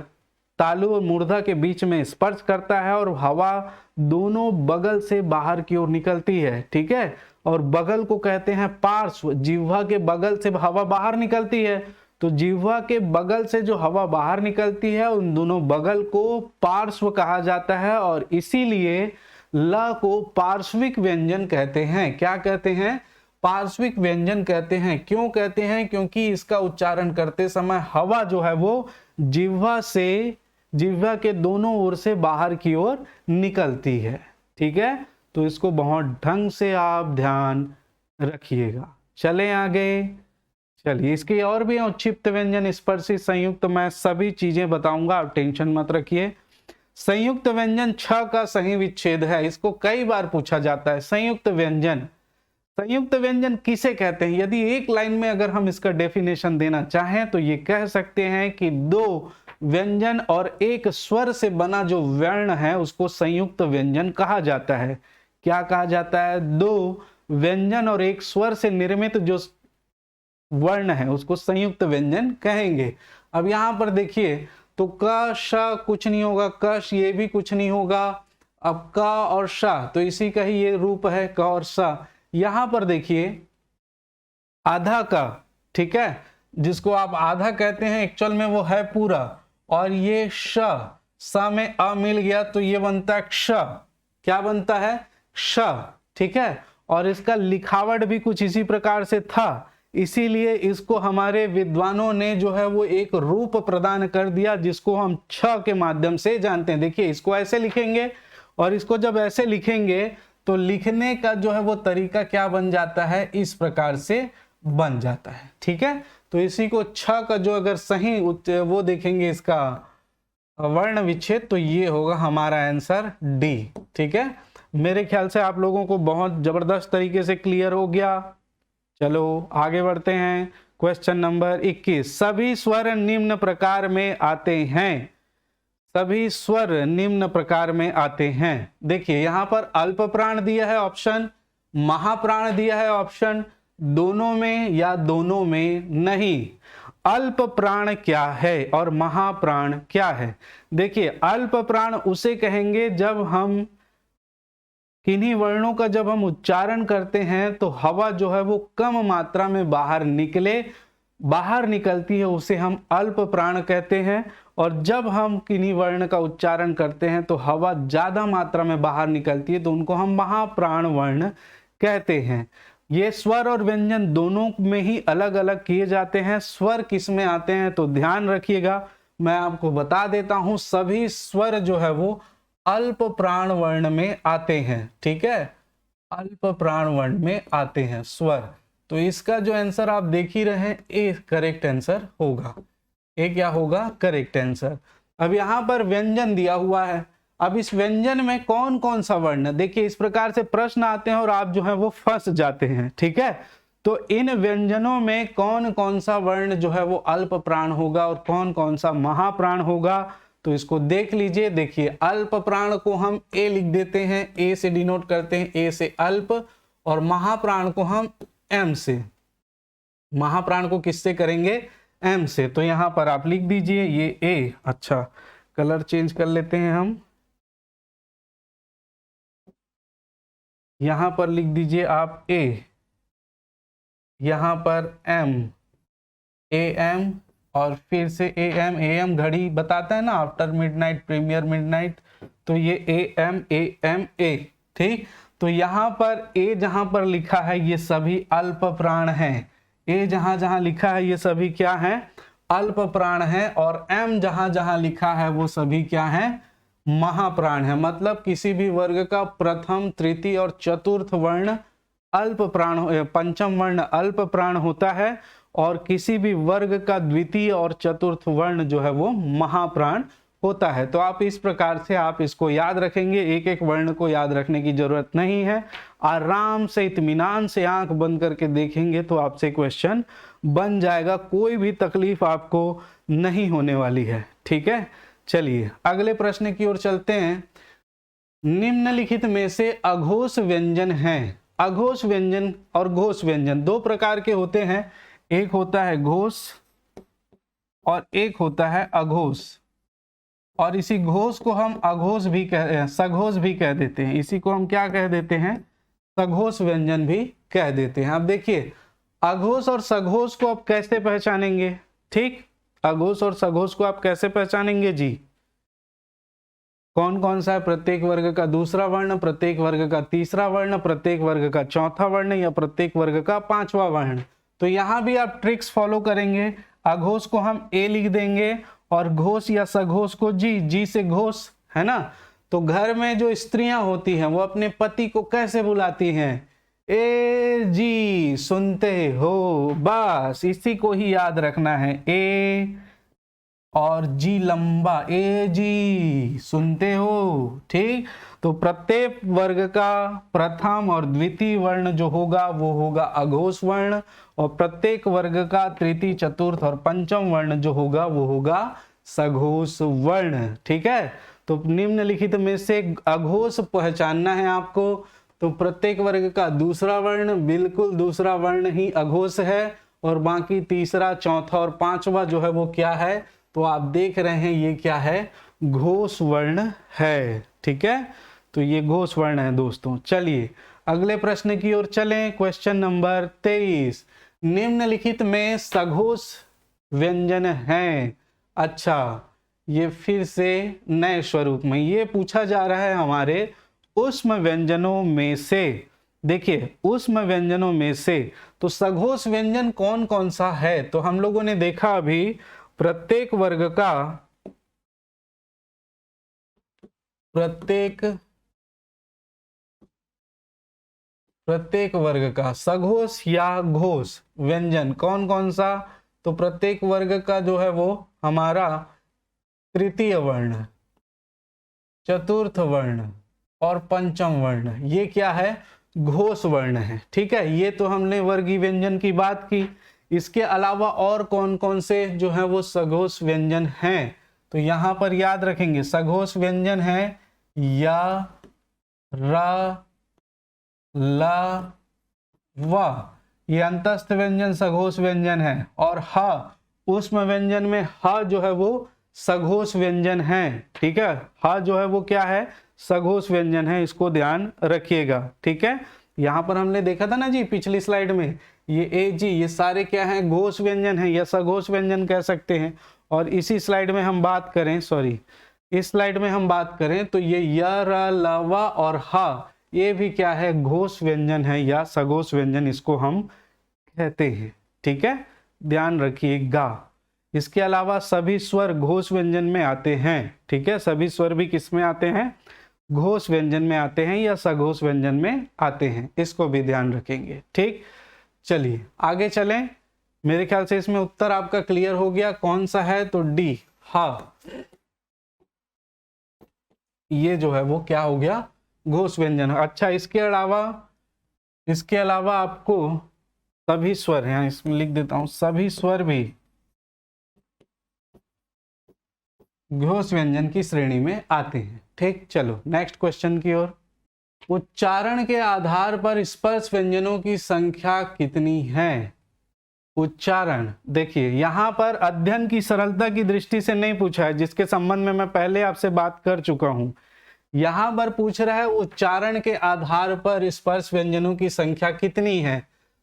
[SPEAKER 1] तालु और मूर्धा के बीच में स्पर्श करता है और हवा दोनों बगल से बाहर की ओर निकलती है। ठीक है, और बगल को कहते हैं पार्श्व। जिह्वा के बगल से हवा बाहर निकलती है, तो जिह्वा के बगल से जो हवा बाहर निकलती है उन दोनों बगल को पार्श्व कहा जाता है, और इसीलिए ल को पार्श्विक व्यंजन कहते हैं। क्या कहते हैं? पार्श्विक व्यंजन कहते हैं। क्यों कहते हैं? क्योंकि इसका उच्चारण करते समय हवा जो है वो जिह्वा के दोनों ओर से बाहर की ओर निकलती है। ठीक है, तो इसको बहुत ढंग से आप ध्यान रखिएगा। चलें आगे। चलिए इसके और भी औक्षिप्त व्यंजन, स्पर्शी, संयुक्त, मैं सभी चीजें बताऊंगा, आप टेंशन मत रखिए। संयुक्त व्यंजन छ का सही विच्छेद है, इसको कई बार पूछा जाता है। संयुक्त व्यंजन किसे कहते हैं? यदि एक लाइन में अगर हम इसका डेफिनेशन देना चाहें तो ये कह सकते हैं कि 2 व्यंजन और एक स्वर से बना जो वर्ण है उसको संयुक्त व्यंजन कहा जाता है। क्या कहा जाता है? 2 व्यंजन और एक स्वर से निर्मित जो वर्ण है उसको संयुक्त व्यंजन कहेंगे। अब यहां पर देखिए तो क श कुछ नहीं होगा, कश ये भी कुछ नहीं होगा। अब क और श तो इसी का ही ये रूप है, क और श। यहां पर देखिए आधा का, ठीक है, जिसको आप आधा कहते हैं एक्चुअल में वो है पूरा, और ये श में अ मिल गया तो ये बनता है क्ष। क्या बनता है? क्ष। ठीक है, और इसका लिखावट भी कुछ इसी प्रकार से था, इसीलिए इसको हमारे विद्वानों ने जो है वो एक रूप प्रदान कर दिया जिसको हम छ के माध्यम से जानते हैं। देखिए इसको ऐसे लिखेंगे, और इसको जब ऐसे लिखेंगे तो लिखने का जो है वो तरीका क्या बन जाता है? इस प्रकार से बन जाता है। ठीक है, तो इसी को छ का जो अगर सही वो देखेंगे इसका वर्ण विच्छेद तो ये होगा हमारा आंसर डी। ठीक है, मेरे ख्याल से आप लोगों को बहुत जबरदस्त तरीके से क्लियर हो गया। चलो आगे बढ़ते हैं। क्वेश्चन नंबर 21, सभी स्वर निम्न प्रकार में आते हैं। सभी स्वर निम्न प्रकार में आते हैं। देखिए यहां पर अल्प प्राण दिया है ऑप्शन, महाप्राण दिया है ऑप्शन, दोनों में या दोनों में नहीं। अल्प प्राण क्या है और महाप्राण क्या है? देखिए अल्प प्राण उसे कहेंगे जब हम किन्हीं वर्णों का जब हम उच्चारण करते हैं तो हवा जो है वो कम मात्रा में बाहर निकलती है, उसे हम अल्प प्राण कहते हैं। और जब हम किन्हीं वर्ण का उच्चारण करते हैं तो हवा ज्यादा मात्रा में बाहर निकलती है, तो उनको हम महाप्राण वर्ण कहते हैं। ये स्वर और व्यंजन दोनों में ही अलग अलग किए जाते हैं। स्वर किस में आते हैं तो ध्यान रखिएगा, मैं आपको बता देता हूं, सभी स्वर जो है वो अल्प प्राण वर्ण में आते हैं। ठीक है, अल्प प्राण वर्ण में आते हैं स्वर। तो इसका जो आंसर आप देख ही रहे हैं, ए करेक्ट आंसर होगा। ए क्या होगा? Correct answer. अब यहां पर व्यंजन दिया हुआ है, अब इस व्यंजन में कौन कौन सा वर्ण, देखिए इस प्रकार से प्रश्न आते हैं और आप जो है वो फंस जाते हैं। ठीक है, तो इन व्यंजनों में कौन कौन सा वर्ण जो है वो अल्प प्राण होगा और कौन कौन सा महाप्राण होगा, तो इसको देख लीजिए। देखिए अल्प प्राण को हम ए लिख देते हैं, ए से डिनोट करते हैं, ए से अल्प, और महाप्राण को हम एम से, महाप्राण को किससे करेंगे? एम से। तो यहां पर आप लिख दीजिए ये ए। अच्छा, कलर चेंज कर लेते हैं हम, यहां पर लिख दीजिए आप ए, यहां पर एम, ए एम, और फिर से ए एम घड़ी बताता है ना आफ्टर मिडनाइट प्रीमियर मिडनाइट, तो ये ए एम ए। ठीक, तो यहां पर ए जहां पर लिखा है ये सभी अल्प प्राण हैं। ए जहां जहां लिखा है ये सभी क्या हैं? अल्प प्राण हैं। और एम जहां जहां लिखा है वो सभी क्या हैं? महाप्राण है। मतलब किसी भी वर्ग का प्रथम, तृतीय और चतुर्थ वर्ण अल्प प्राण, पंचम वर्ण अल्प प्राण होता है, और किसी भी वर्ग का द्वितीय और चतुर्थ वर्ण जो है वो महाप्राण होता है। तो आप इस प्रकार से आप इसको याद रखेंगे, एक एक वर्ण को याद रखने की जरूरत नहीं है। आराम से इत्मीनान से आंख बंद करके देखेंगे तो आपसे क्वेश्चन बन जाएगा, कोई भी तकलीफ आपको नहीं होने वाली है। ठीक है, चलिए अगले प्रश्न की ओर चलते हैं। निम्नलिखित में से अघोष व्यंजन हैं। अघोष व्यंजन और घोष व्यंजन दो प्रकार के होते हैं, एक होता है घोष और एक होता है अघोष। और इसी घोष को हम अघोष भी सघोष भी कह देते हैं। इसी को हम क्या कह देते हैं? सघोष व्यंजन भी कह देते हैं। अब देखिए अघोष और सघोष को आप कैसे पहचानेंगे? ठीक, अघोष और सघोष को आप कैसे पहचानेंगे जी? कौन कौन सा है? प्रत्येक वर्ग का दूसरा वर्ण, प्रत्येक वर्ग का तीसरा वर्ण, प्रत्येक वर्ग का चौथा वर्ण, या प्रत्येक वर्ग का पांचवा वर्ण। तो यहां भी आप ट्रिक्स फॉलो करेंगे। अघोष को हम ए लिख देंगे और घोष या सघोष को जी, जी से घोष, है ना। तो घर में जो स्त्रियां होती हैं वो अपने पति को कैसे बुलाती हैं? ए जी, सुनते हो, बस इसी को ही याद रखना है। ए और जी लंबा, ए जी, सुनते हो। ठीक, तो प्रत्येक वर्ग का प्रथम और द्वितीय वर्ण जो होगा वो होगा अघोष वर्ण, और प्रत्येक वर्ग का तृतीय, चतुर्थ और पंचम वर्ण जो होगा वो होगा सघोष वर्ण। ठीक है, तो निम्नलिखित में से अघोष पहचानना है आपको। तो प्रत्येक वर्ग का दूसरा वर्ण, बिल्कुल दूसरा वर्ण ही अघोष है, और बाकी तीसरा, चौथा और पांचवा जो है वो क्या है? तो आप देख रहे हैं ये क्या है? घोष वर्ण है। ठीक है, तो ये घोष वर्ण है दोस्तों। चलिए अगले प्रश्न की ओर चलें। क्वेश्चन नंबर 23, निम्नलिखित में सघोष व्यंजन हैं। अच्छा, ये फिर से नए स्वरूप में ये पूछा जा रहा है हमारे ऊष्म व्यंजनों में से। देखिए ऊष्म व्यंजनों में से तो सघोष व्यंजन कौन कौन सा है? तो हम लोगों ने देखा अभी प्रत्येक वर्ग का सघोष या घोष व्यंजन कौन कौन सा? तो प्रत्येक वर्ग का जो है वो हमारा तृतीय वर्ण, चतुर्थ वर्ण और पंचम वर्ण, ये क्या है? घोष वर्ण है। ठीक है, ये तो हमने वर्गीय व्यंजन की बात की। इसके अलावा और कौन कौन से जो है वो सघोष व्यंजन हैं, तो यहां पर याद रखेंगे सघोष व्यंजन है या, र, ल, व, ये अंतस्थ व्यंजन सघोष व्यंजन है, और ह ऊष्म व्यंजन में ह जो है वो सघोष व्यंजन है। ठीक है, ह जो है वो क्या है, सघोष व्यंजन है, इसको ध्यान रखिएगा। ठीक है, यहां पर हमने देखा था ना जी पिछली स्लाइड में, ये ए जी ये सारे क्या हैं, घोष व्यंजन है या सघोष व्यंजन कह सकते हैं। और इसी स्लाइड में हम बात करें, सॉरी इस स्लाइड में हम बात करें तो ये य, र, ल, व और ह ये भी क्या है, घोष व्यंजन है या सघोष व्यंजन इसको हम कहते हैं। ठीक है, ध्यान रखिएगा। इसके अलावा सभी स्वर घोष व्यंजन में आते हैं। ठीक है, सभी स्वर भी किस में आते हैं, घोष व्यंजन में आते हैं या सघोष व्यंजन में आते हैं, इसको भी ध्यान रखेंगे। ठीक, चलिए आगे चलें। मेरे ख्याल से इसमें उत्तर आपका क्लियर हो गया, कौन सा है, तो डी, हाँ, ये जो है वो क्या हो गया, घोष व्यंजन। अच्छा, इसके अलावा आपको सभी स्वर, यहाँ इसमें लिख देता हूं, सभी स्वर भी घोष व्यंजन की श्रेणी में आते हैं। ठीक, चलो नेक्स्ट क्वेश्चन की ओर। उच्चारण के आधार पर स्पर्श व्यंजनों की संख्या कितनी है। उच्चारण, देखिए यहां पर अध्ययन की सरलता की दृष्टि से नहीं पूछा है, जिसके संबंध में मैं पहले आपसे बात कर चुका हूं। यहां पर पूछ रहा है उच्चारण के आधार पर स्पर्श व्यंजनों की संख्या कितनी है।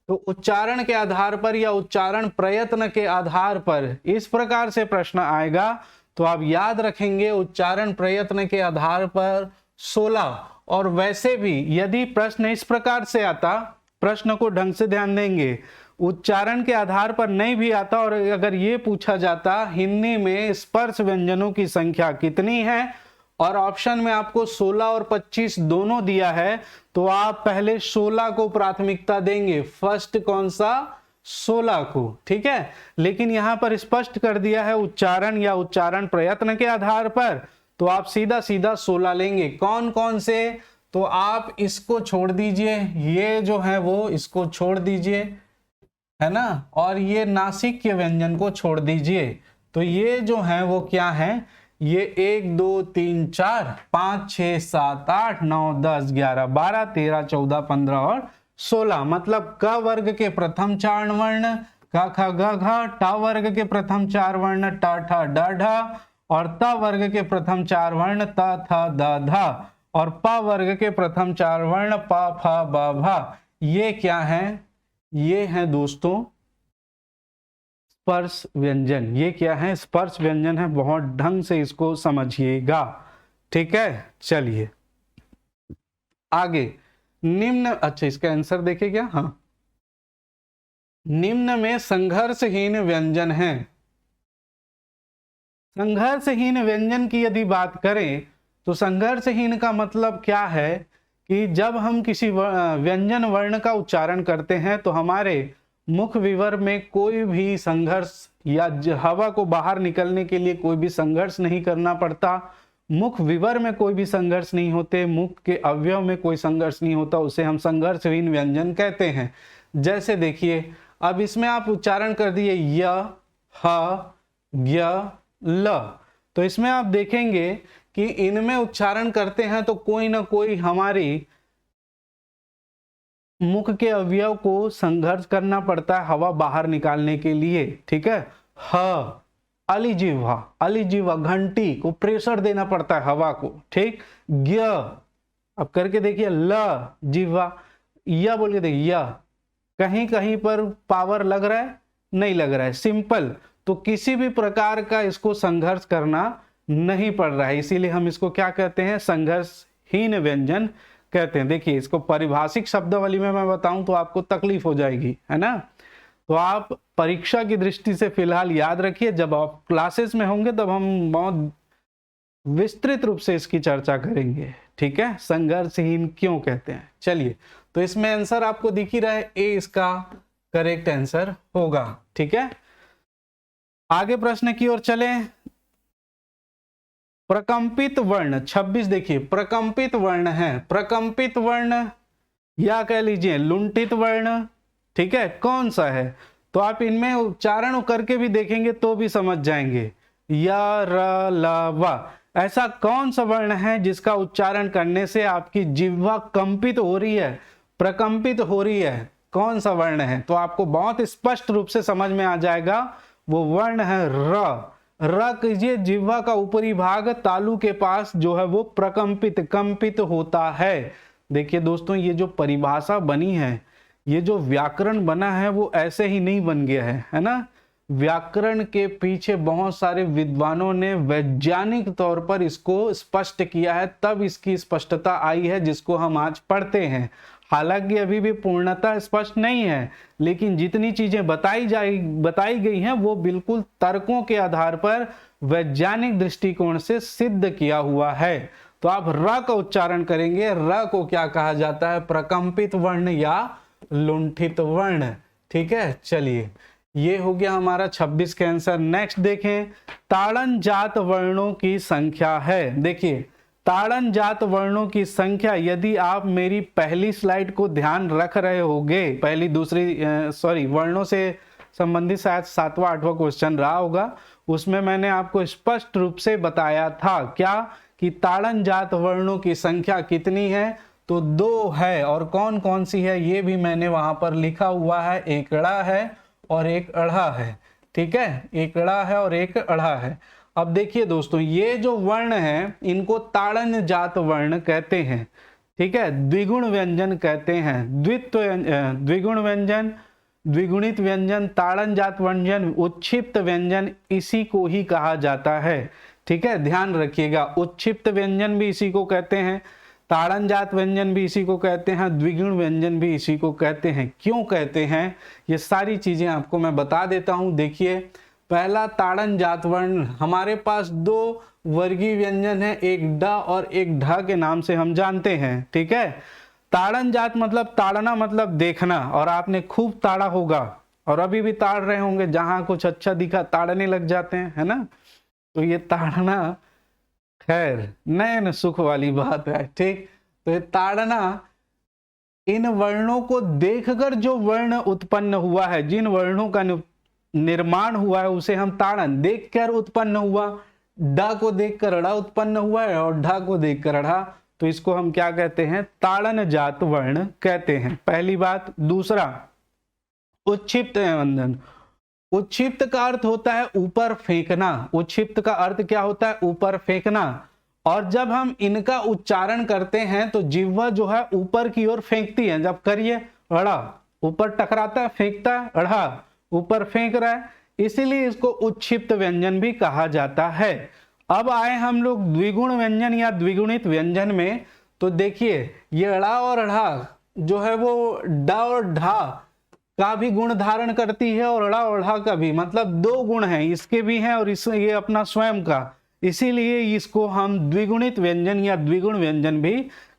[SPEAKER 1] तो उच्चारण के आधार पर या उच्चारण प्रयत्न के आधार पर इस प्रकार से प्रश्न आएगा, तो आप याद रखेंगे उच्चारण प्रयत्न के आधार पर 16। और वैसे भी यदि प्रश्न इस प्रकार से आता, प्रश्न को ढंग से ध्यान देंगे, उच्चारण के आधार पर नहीं भी आता और अगर ये पूछा जाता हिंदी में स्पर्श व्यंजनों की संख्या कितनी है, और ऑप्शन में आपको 16 और 25 दोनों दिया है, तो आप पहले 16 को प्राथमिकता देंगे। फर्स्ट कौन सा, 16 को। ठीक है, लेकिन यहां पर स्पष्ट कर दिया है उच्चारण या उच्चारण प्रयत्न के आधार पर, तो आप सीधा सीधा 16 लेंगे। कौन कौन से, तो आप इसको छोड़ दीजिए, ये जो है वो इसको छोड़ दीजिए, है ना, और ये नासिक्य व्यंजन को छोड़ दीजिए। तो ये जो है वो क्या है, ये 1 2 3 4 5 6 7 8 9 10 11 12 13 14 15 और 16, मतलब क वर्ग के प्रथम 4 वर्ण क ख ग घ, ट वर्ग के प्रथम 4 वर्ण ट ठ ड ढ, और त वर्ग के प्रथम 4 वर्ण त थ द ध, और प वर्ग के प्रथम 4 वर्ण प फ ब भ। ये क्या है, ये है दोस्तों स्पर्श व्यंजन। ये क्या है, स्पर्श व्यंजन है, बहुत ढंग से इसको समझिएगा। ठीक है, चलिए आगे। निम्न, अच्छा इसका आंसर देखिए क्या, हाँ, निम्न में संघर्षहीन व्यंजन है। संघर्षहीन व्यंजन की यदि बात करें तो संघर्षहीन का मतलब क्या है कि जब हम किसी व्यंजन वर्ण का उच्चारण करते हैं तो हमारे मुख विवर में कोई भी संघर्ष या हवा को बाहर निकलने के लिए कोई भी संघर्ष नहीं करना पड़ता, मुख विवर में कोई भी संघर्ष नहीं होते, मुख के अवयव में कोई संघर्ष नहीं होता, उसे हम संघर्षहीन व्यंजन कहते हैं। जैसे देखिए, अब इसमें आप उच्चारण कर दिए य, ह, य, ल, तो इसमें आप देखेंगे कि इनमें उच्चारण करते हैं तो कोई ना कोई हमारी मुख के अवयव को संघर्ष करना पड़ता है हवा बाहर निकालने के लिए। ठीक है, ह, अलिजिह्वा घंटी को प्रेशर देना पड़ता है हवा को। ठीक, ज्ञ, अब करके देखिए, ल जिह्वा, य बोल के देखिए, य, कहीं कहीं पर पावर लग रहा है, नहीं लग रहा है, सिंपल। तो किसी भी प्रकार का इसको संघर्ष करना नहीं पड़ रहा है, इसीलिए हम इसको क्या कहते हैं, संघर्षहीन व्यंजन कहते हैं। देखिए इसको परिभाषिक शब्दावली में मैं बताऊं तो आपको तकलीफ हो जाएगी, है ना, तो आप परीक्षा की दृष्टि से फिलहाल याद रखिए, जब आप क्लासेस में होंगे तब हम बहुत विस्तृत रूप से इसकी चर्चा करेंगे। ठीक है, संघर्षहीन क्यों कहते हैं। चलिए, तो इसमें आंसर आपको दिख ही रहा है, ए इसका करेक्ट आंसर होगा। ठीक है, आगे प्रश्न की ओर चलें। प्रकंपित वर्ण 26 देखिए, प्रकंपित वर्ण है, प्रकंपित वर्ण या कह लीजिए लुंठित वर्ण। ठीक है, कौन सा है, तो आप इनमें उच्चारण करके भी देखेंगे तो भी समझ जाएंगे। य र ल व, ऐसा कौन सा वर्ण है जिसका उच्चारण करने से आपकी जिह्वा कंपित हो रही है, प्रकंपित हो रही है? कौन सा वर्ण है? तो आपको बहुत स्पष्ट रूप से समझ में आ जाएगा, वो वर्ण है र। र कीजिए, जिह्वा का ऊपरी भाग तालू के पास जो है वो प्रकंपित, कंपित होता है। देखिए दोस्तों, ये जो परिभाषा बनी है, ये जो व्याकरण बना है, वो ऐसे ही नहीं बन गया है ना। व्याकरण के पीछे बहुत सारे विद्वानों ने वैज्ञानिक तौर पर इसको स्पष्ट किया है, तब इसकी स्पष्टता आई है जिसको हम आज पढ़ते हैं। हालांकि अभी भी पूर्णतः स्पष्ट नहीं है, लेकिन जितनी चीजें बताई गई हैं वो बिल्कुल तर्कों के आधार पर वैज्ञानिक दृष्टिकोण से सिद्ध किया हुआ है। तो आप र का उच्चारण करेंगे, र को क्या कहा जाता है? प्रकंपित वर्ण या लुंठित वर्ण। ठीक है, चलिए ये हो गया हमारा 26 का आंसर। नेक्स्ट देखें, ताड़न जात वर्णों की संख्या है। देखिए, ताड़न जात वर्णों की संख्या, यदि आप मेरी पहली स्लाइड को ध्यान रख रहे होंगे, पहली दूसरी वर्णों से संबंधित शायद 7वां 8वां क्वेश्चन रहा होगा, उसमें मैंने आपको स्पष्ट रूप से बताया था क्या कि ताड़न जात वर्णों की संख्या कितनी है? तो 2 है। और कौन कौन सी है ये भी मैंने वहां पर लिखा हुआ है, एक ड़ा है और एक अड़ा है। ठीक है, एक ड़ा है और एक अड़ा है। अब देखिए दोस्तों, ये जो वर्ण है इनको ताड़न जात वर्ण कहते हैं। ठीक है, द्विगुण व्यंजन कहते हैं, द्विगुण व्यंजन, द्विगुणित व्यंजन, ताड़न जात व्यंजन, उच्छिप्त व्यंजन, इसी को ही कहा जाता है। ठीक है, ध्यान रखिएगा, उच्छिप्त व्यंजन भी इसी को कहते हैं, ताड़न जात व्यंजन भी इसी को कहते हैं, द्विगुण व्यंजन भी इसी को कहते हैं। क्यों कहते हैं ये सारी चीजें आपको मैं बता देता हूं। देखिए, पहला ताड़न जात वर्ण, हमारे पास 2 वर्गीय व्यंजन है, एक ड और एक ढ के नाम से हम जानते हैं। ठीक है, ताड़न जात मतलब ताड़ना मतलब देखना, और आपने खूब ताड़ा होगा और अभी भी ताड़ रहे होंगे, जहां कुछ अच्छा दिखा ताड़ने लग जाते हैं, है ना। तो ये ताड़ना खैर नयन सुख वाली बात है। ठीक, तो ये ताड़ना, इन वर्णों को देखकर जो वर्ण उत्पन्न हुआ है, जिन वर्णों का निर्माण हुआ है, उसे हम ताड़न, देखकर उत्पन्न हुआ। ड को देखकर ड़ उत्पन्न हुआ है और ढ को देखकर ढ़, तो इसको हम क्या कहते हैं? ताड़न जात वर्ण कहते हैं। पहली बात। दूसरा, उच्छिप्त व्यंजन। उच्छिप्त का अर्थ होता है ऊपर फेंकना। उच्छिप्त का अर्थ क्या होता है? ऊपर फेंकना। और जब हम इनका उच्चारण करते हैं तो जिह्वा जो है ऊपर की ओर फेंकती है। जब करिए, अड़ा ऊपर टकराता है, फेंकता है, अड़ा ऊपर फेंक रहा है, इसीलिए इसको उच्छिप्त व्यंजन भी कहा जाता है। अब आए हम लोग द्विगुण व्यंजन या द्विगुणित व्यंजन में। तो देखिए, ये अड़ा और अढ़ा जो है वो ड और ढा का भी गुण धारण करती है और अड़ा और ढ़ा का भी, मतलब 2 गुण हैं, इसके भी हैं और ये अपना स्वयं का, इसीलिए इसको हम द्विगुणित व्यंजन या द्विगुण व्यंजन भी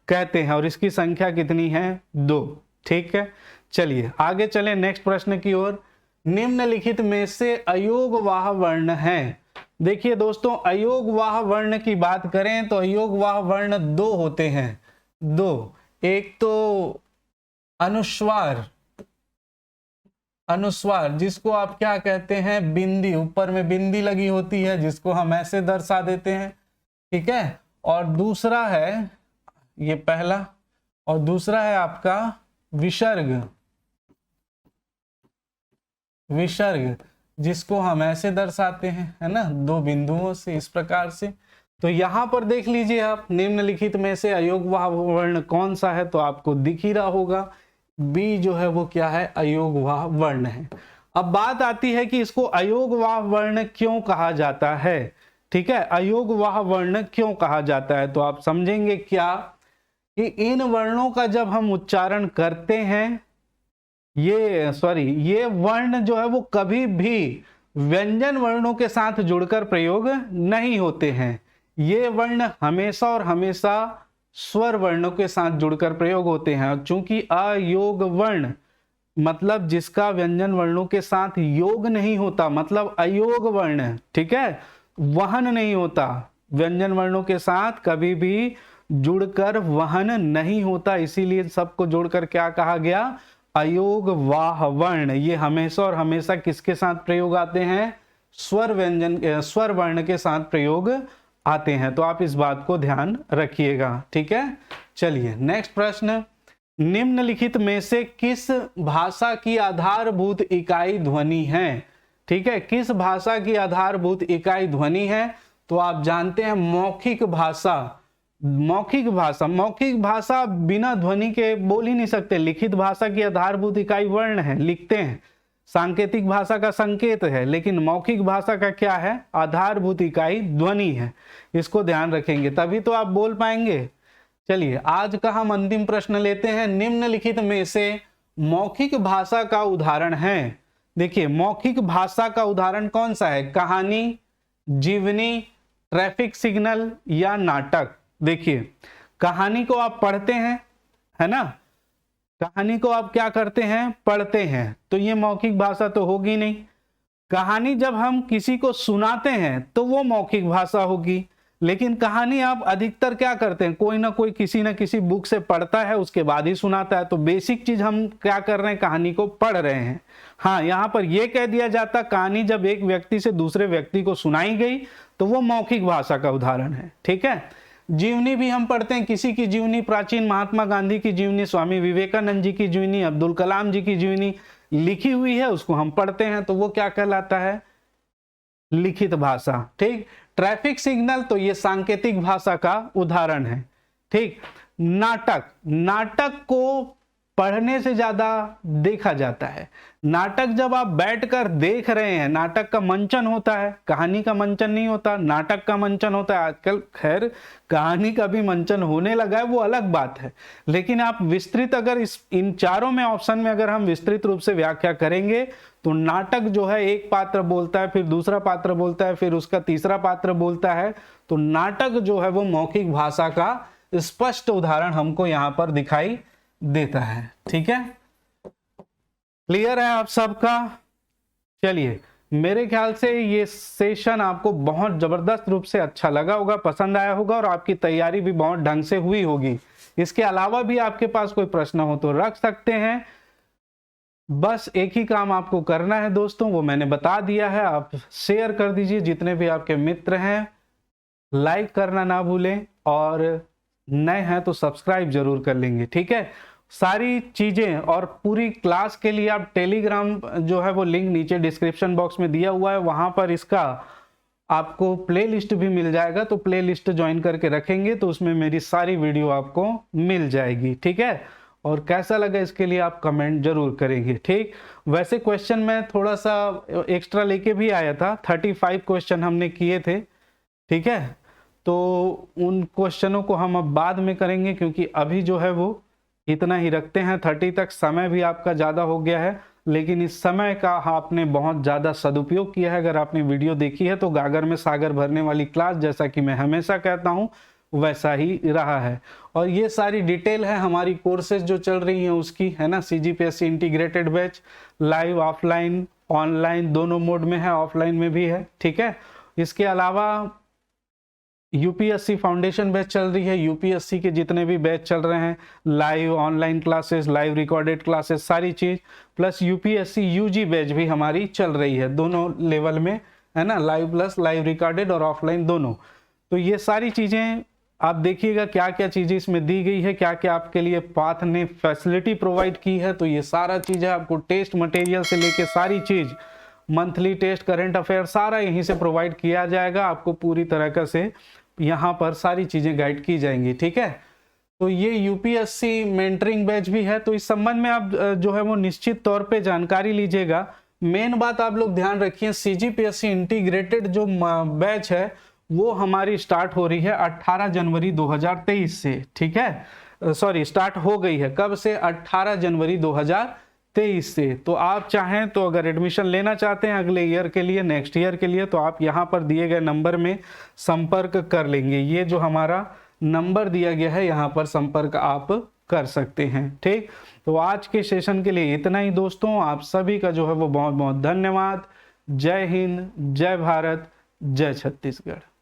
[SPEAKER 1] कहते हैं। और इसकी संख्या कितनी है? 2। ठीक है, चलिए आगे चलें नेक्स्ट प्रश्न की ओर। निम्नलिखित में से अयोगवाह वर्ण है। देखिए दोस्तों, अयोगवाह वर्ण की बात करें तो अयोगवाह वर्ण 2 होते हैं। 2, एक तो अनुस्वार, अनुस्वार जिसको आप क्या कहते हैं? बिंदी, ऊपर में बिंदी लगी होती है जिसको हम ऐसे दर्शा देते हैं। ठीक है, और दूसरा है, ये पहला, और दूसरा है आपका विसर्ग। विसर्ग जिसको हम ऐसे दर्शाते हैं, है ना, 2 बिंदुओं से, इस प्रकार से। तो यहां पर देख लीजिए आप, निम्नलिखित में से अयोगवाह वर्ण कौन सा है? तो आपको दिख ही रहा होगा, बी जो है वो क्या है? अयोगवाह वर्ण है। अब बात आती है कि इसको अयोगवाह वर्ण क्यों कहा जाता है। ठीक है, अयोगवाह वर्ण क्यों कहा जाता है? तो आप समझेंगे क्या कि इन वर्णों का जब हम उच्चारण करते हैं, ये वर्ण जो है वो कभी भी व्यंजन वर्णों के साथ जुड़कर प्रयोग नहीं होते हैं। ये वर्ण हमेशा और हमेशा स्वर वर्णों के साथ जुड़कर प्रयोग होते हैं। चूंकि अयोग वर्ण मतलब जिसका व्यंजन वर्णों के साथ योग नहीं होता, मतलब अयोग वर्ण, ठीक है, वहन नहीं होता, व्यंजन वर्णों के साथ कभी भी जुड़कर वहन नहीं होता, इसीलिए सबको जोड़कर क्या कहा गया? अयोग वाह वर्ण, ये हमेशा और हमेशा किसके साथ प्रयोग आते हैं? स्वर व्यंजन, स्वर वर्ण के साथ प्रयोग आते हैं। तो आप इस बात को ध्यान रखिएगा, ठीक है। चलिए नेक्स्ट प्रश्न, निम्नलिखित में से किस भाषा की आधारभूत इकाई ध्वनि है? ठीक है, किस भाषा की आधारभूत इकाई ध्वनि है? तो आप जानते हैं मौखिक भाषा। मौखिक भाषा, मौखिक भाषा बिना ध्वनि के बोल ही नहीं सकते। लिखित भाषा की आधारभूत इकाई वर्ण है, लिखते हैं। सांकेतिक भाषा का संकेत है, लेकिन मौखिक भाषा का क्या है? आधारभूत इकाई ध्वनि है। इसको ध्यान रखेंगे तभी तो आप बोल पाएंगे। चलिए आज का हम अंतिम प्रश्न लेते हैं, निम्नलिखित में से मौखिक भाषा का उदाहरण है। देखिए मौखिक भाषा का उदाहरण कौन सा है? कहानी, जीवनी, ट्रैफिक सिग्नल या नाटक। देखिए कहानी को आप पढ़ते हैं, है ना, कहानी को आप क्या करते हैं? पढ़ते हैं, तो ये मौखिक भाषा तो होगी नहीं। कहानी जब हम किसी को सुनाते हैं तो वो मौखिक भाषा होगी, लेकिन कहानी आप अधिकतर क्या करते हैं? कोई ना कोई किसी ना किसी बुक से पढ़ता है, उसके बाद ही सुनाता है। तो बेसिक चीज हम क्या कर रहे हैं? कहानी को पढ़ रहे हैं। हाँ, यहाँ पर यह कह दिया जाता कहानी जब एक व्यक्ति से दूसरे व्यक्ति को सुनाई गई तो वो मौखिक भाषा का उदाहरण है, ठीक है। जीवनी भी हम पढ़ते हैं, किसी की जीवनी, प्राचीन महात्मा गांधी की जीवनी, स्वामी विवेकानंद जी की जीवनी, अब्दुल कलाम जी की जीवनी लिखी हुई है, उसको हम पढ़ते हैं, तो वो क्या कहलाता है? लिखित भाषा, ठीक। ट्रैफिक सिग्नल तो ये सांकेतिक भाषा का उदाहरण है, ठीक। नाटक, नाटक को पढ़ने से ज्यादा देखा जाता है। नाटक जब आप बैठकर देख रहे हैं, नाटक का मंचन होता है, कहानी का मंचन नहीं होता, नाटक का मंचन होता है। आजकल खैर कहानी का भी मंचन होने लगा है, वो अलग बात है, लेकिन आप विस्तृत अगर इन चारों में ऑप्शन में अगर हम विस्तृत रूप से व्याख्या करेंगे तो नाटक जो है एक पात्र बोलता है, फिर दूसरा पात्र बोलता है, फिर उसका तीसरा पात्र बोलता है। तो नाटक जो है वो मौखिक भाषा का स्पष्ट उदाहरण हमको यहाँ पर दिखाई देता है, ठीक है। क्लियर है आप सबका? चलिए मेरे ख्याल से ये सेशन आपको बहुत जबरदस्त रूप से अच्छा लगा होगा, पसंद आया होगा और आपकी तैयारी भी बहुत ढंग से हुई होगी। इसके अलावा भी आपके पास कोई प्रश्न हो तो रख सकते हैं। बस एक ही काम आपको करना है दोस्तों, वो मैंने बता दिया है। आप शेयर कर दीजिए जितने भी आपके मित्र हैं, लाइक करना ना भूलें, और नए हैं तो सब्सक्राइब जरूर कर लेंगे, ठीक है। सारी चीजें और पूरी क्लास के लिए आप टेलीग्राम जो है वो लिंक नीचे डिस्क्रिप्शन बॉक्स में दिया हुआ है, वहां पर इसका आपको प्लेलिस्ट भी मिल जाएगा। तो प्लेलिस्ट ज्वाइन करके रखेंगे तो उसमें मेरी सारी वीडियो आपको मिल जाएगी, ठीक है। और कैसा लगा इसके लिए आप कमेंट जरूर करेंगे, ठीक। वैसे क्वेश्चन मैं थोड़ा सा एक्स्ट्रा लेके भी आया था, 35 क्वेश्चन हमने किए थे, ठीक है। तो उन क्वेश्चनों को हम अब बाद में करेंगे, क्योंकि अभी जो है वो इतना ही रखते हैं। 30 तक समय भी आपका ज़्यादा हो गया है, लेकिन इस समय का आपने बहुत ज़्यादा सदुपयोग किया है। अगर आपने वीडियो देखी है तो गागर में सागर भरने वाली क्लास, जैसा कि मैं हमेशा कहता हूँ, वैसा ही रहा है। और ये सारी डिटेल है हमारी कोर्सेज जो चल रही हैं उसकी, है ना। CGPSC integrated batch live, offline, online दोनों मोड में है, ऑफलाइन में भी है, ठीक है। इसके अलावा UPSC फाउंडेशन बैच चल रही है, UPSC के जितने भी बैच चल रहे हैं, live online classes, live recorded classes, सारी चीज, प्लस UPSC UG बैच भी हमारी चल रही है, दोनों लेवल में, है ना, लाइव प्लस लाइव रिकॉर्डेड और ऑफलाइन दोनों। तो ये सारी चीजें आप देखिएगा क्या क्या चीजें इसमें दी गई है, क्या क्या आपके लिए पाथ ने फैसिलिटी प्रोवाइड की है। तो ये सारा चीज है, आपको टेस्ट मटेरियल से लेके सारी चीज, मंथली टेस्ट, करंट अफेयर, सारा यहीं से प्रोवाइड किया जाएगा। आपको पूरी तरह से यहाँ पर सारी चीजें गाइड की जाएंगी, ठीक है। तो ये UPSC मेंटरिंग बैच भी है, तो इस संबंध में आप जो है वो निश्चित तौर पे जानकारी लीजिएगा। मेन बात आप लोग ध्यान रखिए, CGPSC इंटीग्रेटेड जो बैच है वो हमारी स्टार्ट हो रही है 18 जनवरी 2023 से, ठीक है। सॉरी, स्टार्ट हो गई है कब से? 18 जनवरी 2023 से। तो आप चाहें तो अगर एडमिशन लेना चाहते हैं अगले ईयर के लिए, नेक्स्ट ईयर के लिए, तो आप यहाँ पर दिए गए नंबर में संपर्क कर लेंगे। ये जो हमारा नंबर दिया गया है यहाँ पर संपर्क आप कर सकते हैं, ठीक। तो आज के सेशन के लिए इतना ही दोस्तों, आप सभी का जो है वो बहुत बहुत धन्यवाद। जय हिंद, जय भारत, जय छत्तीसगढ़।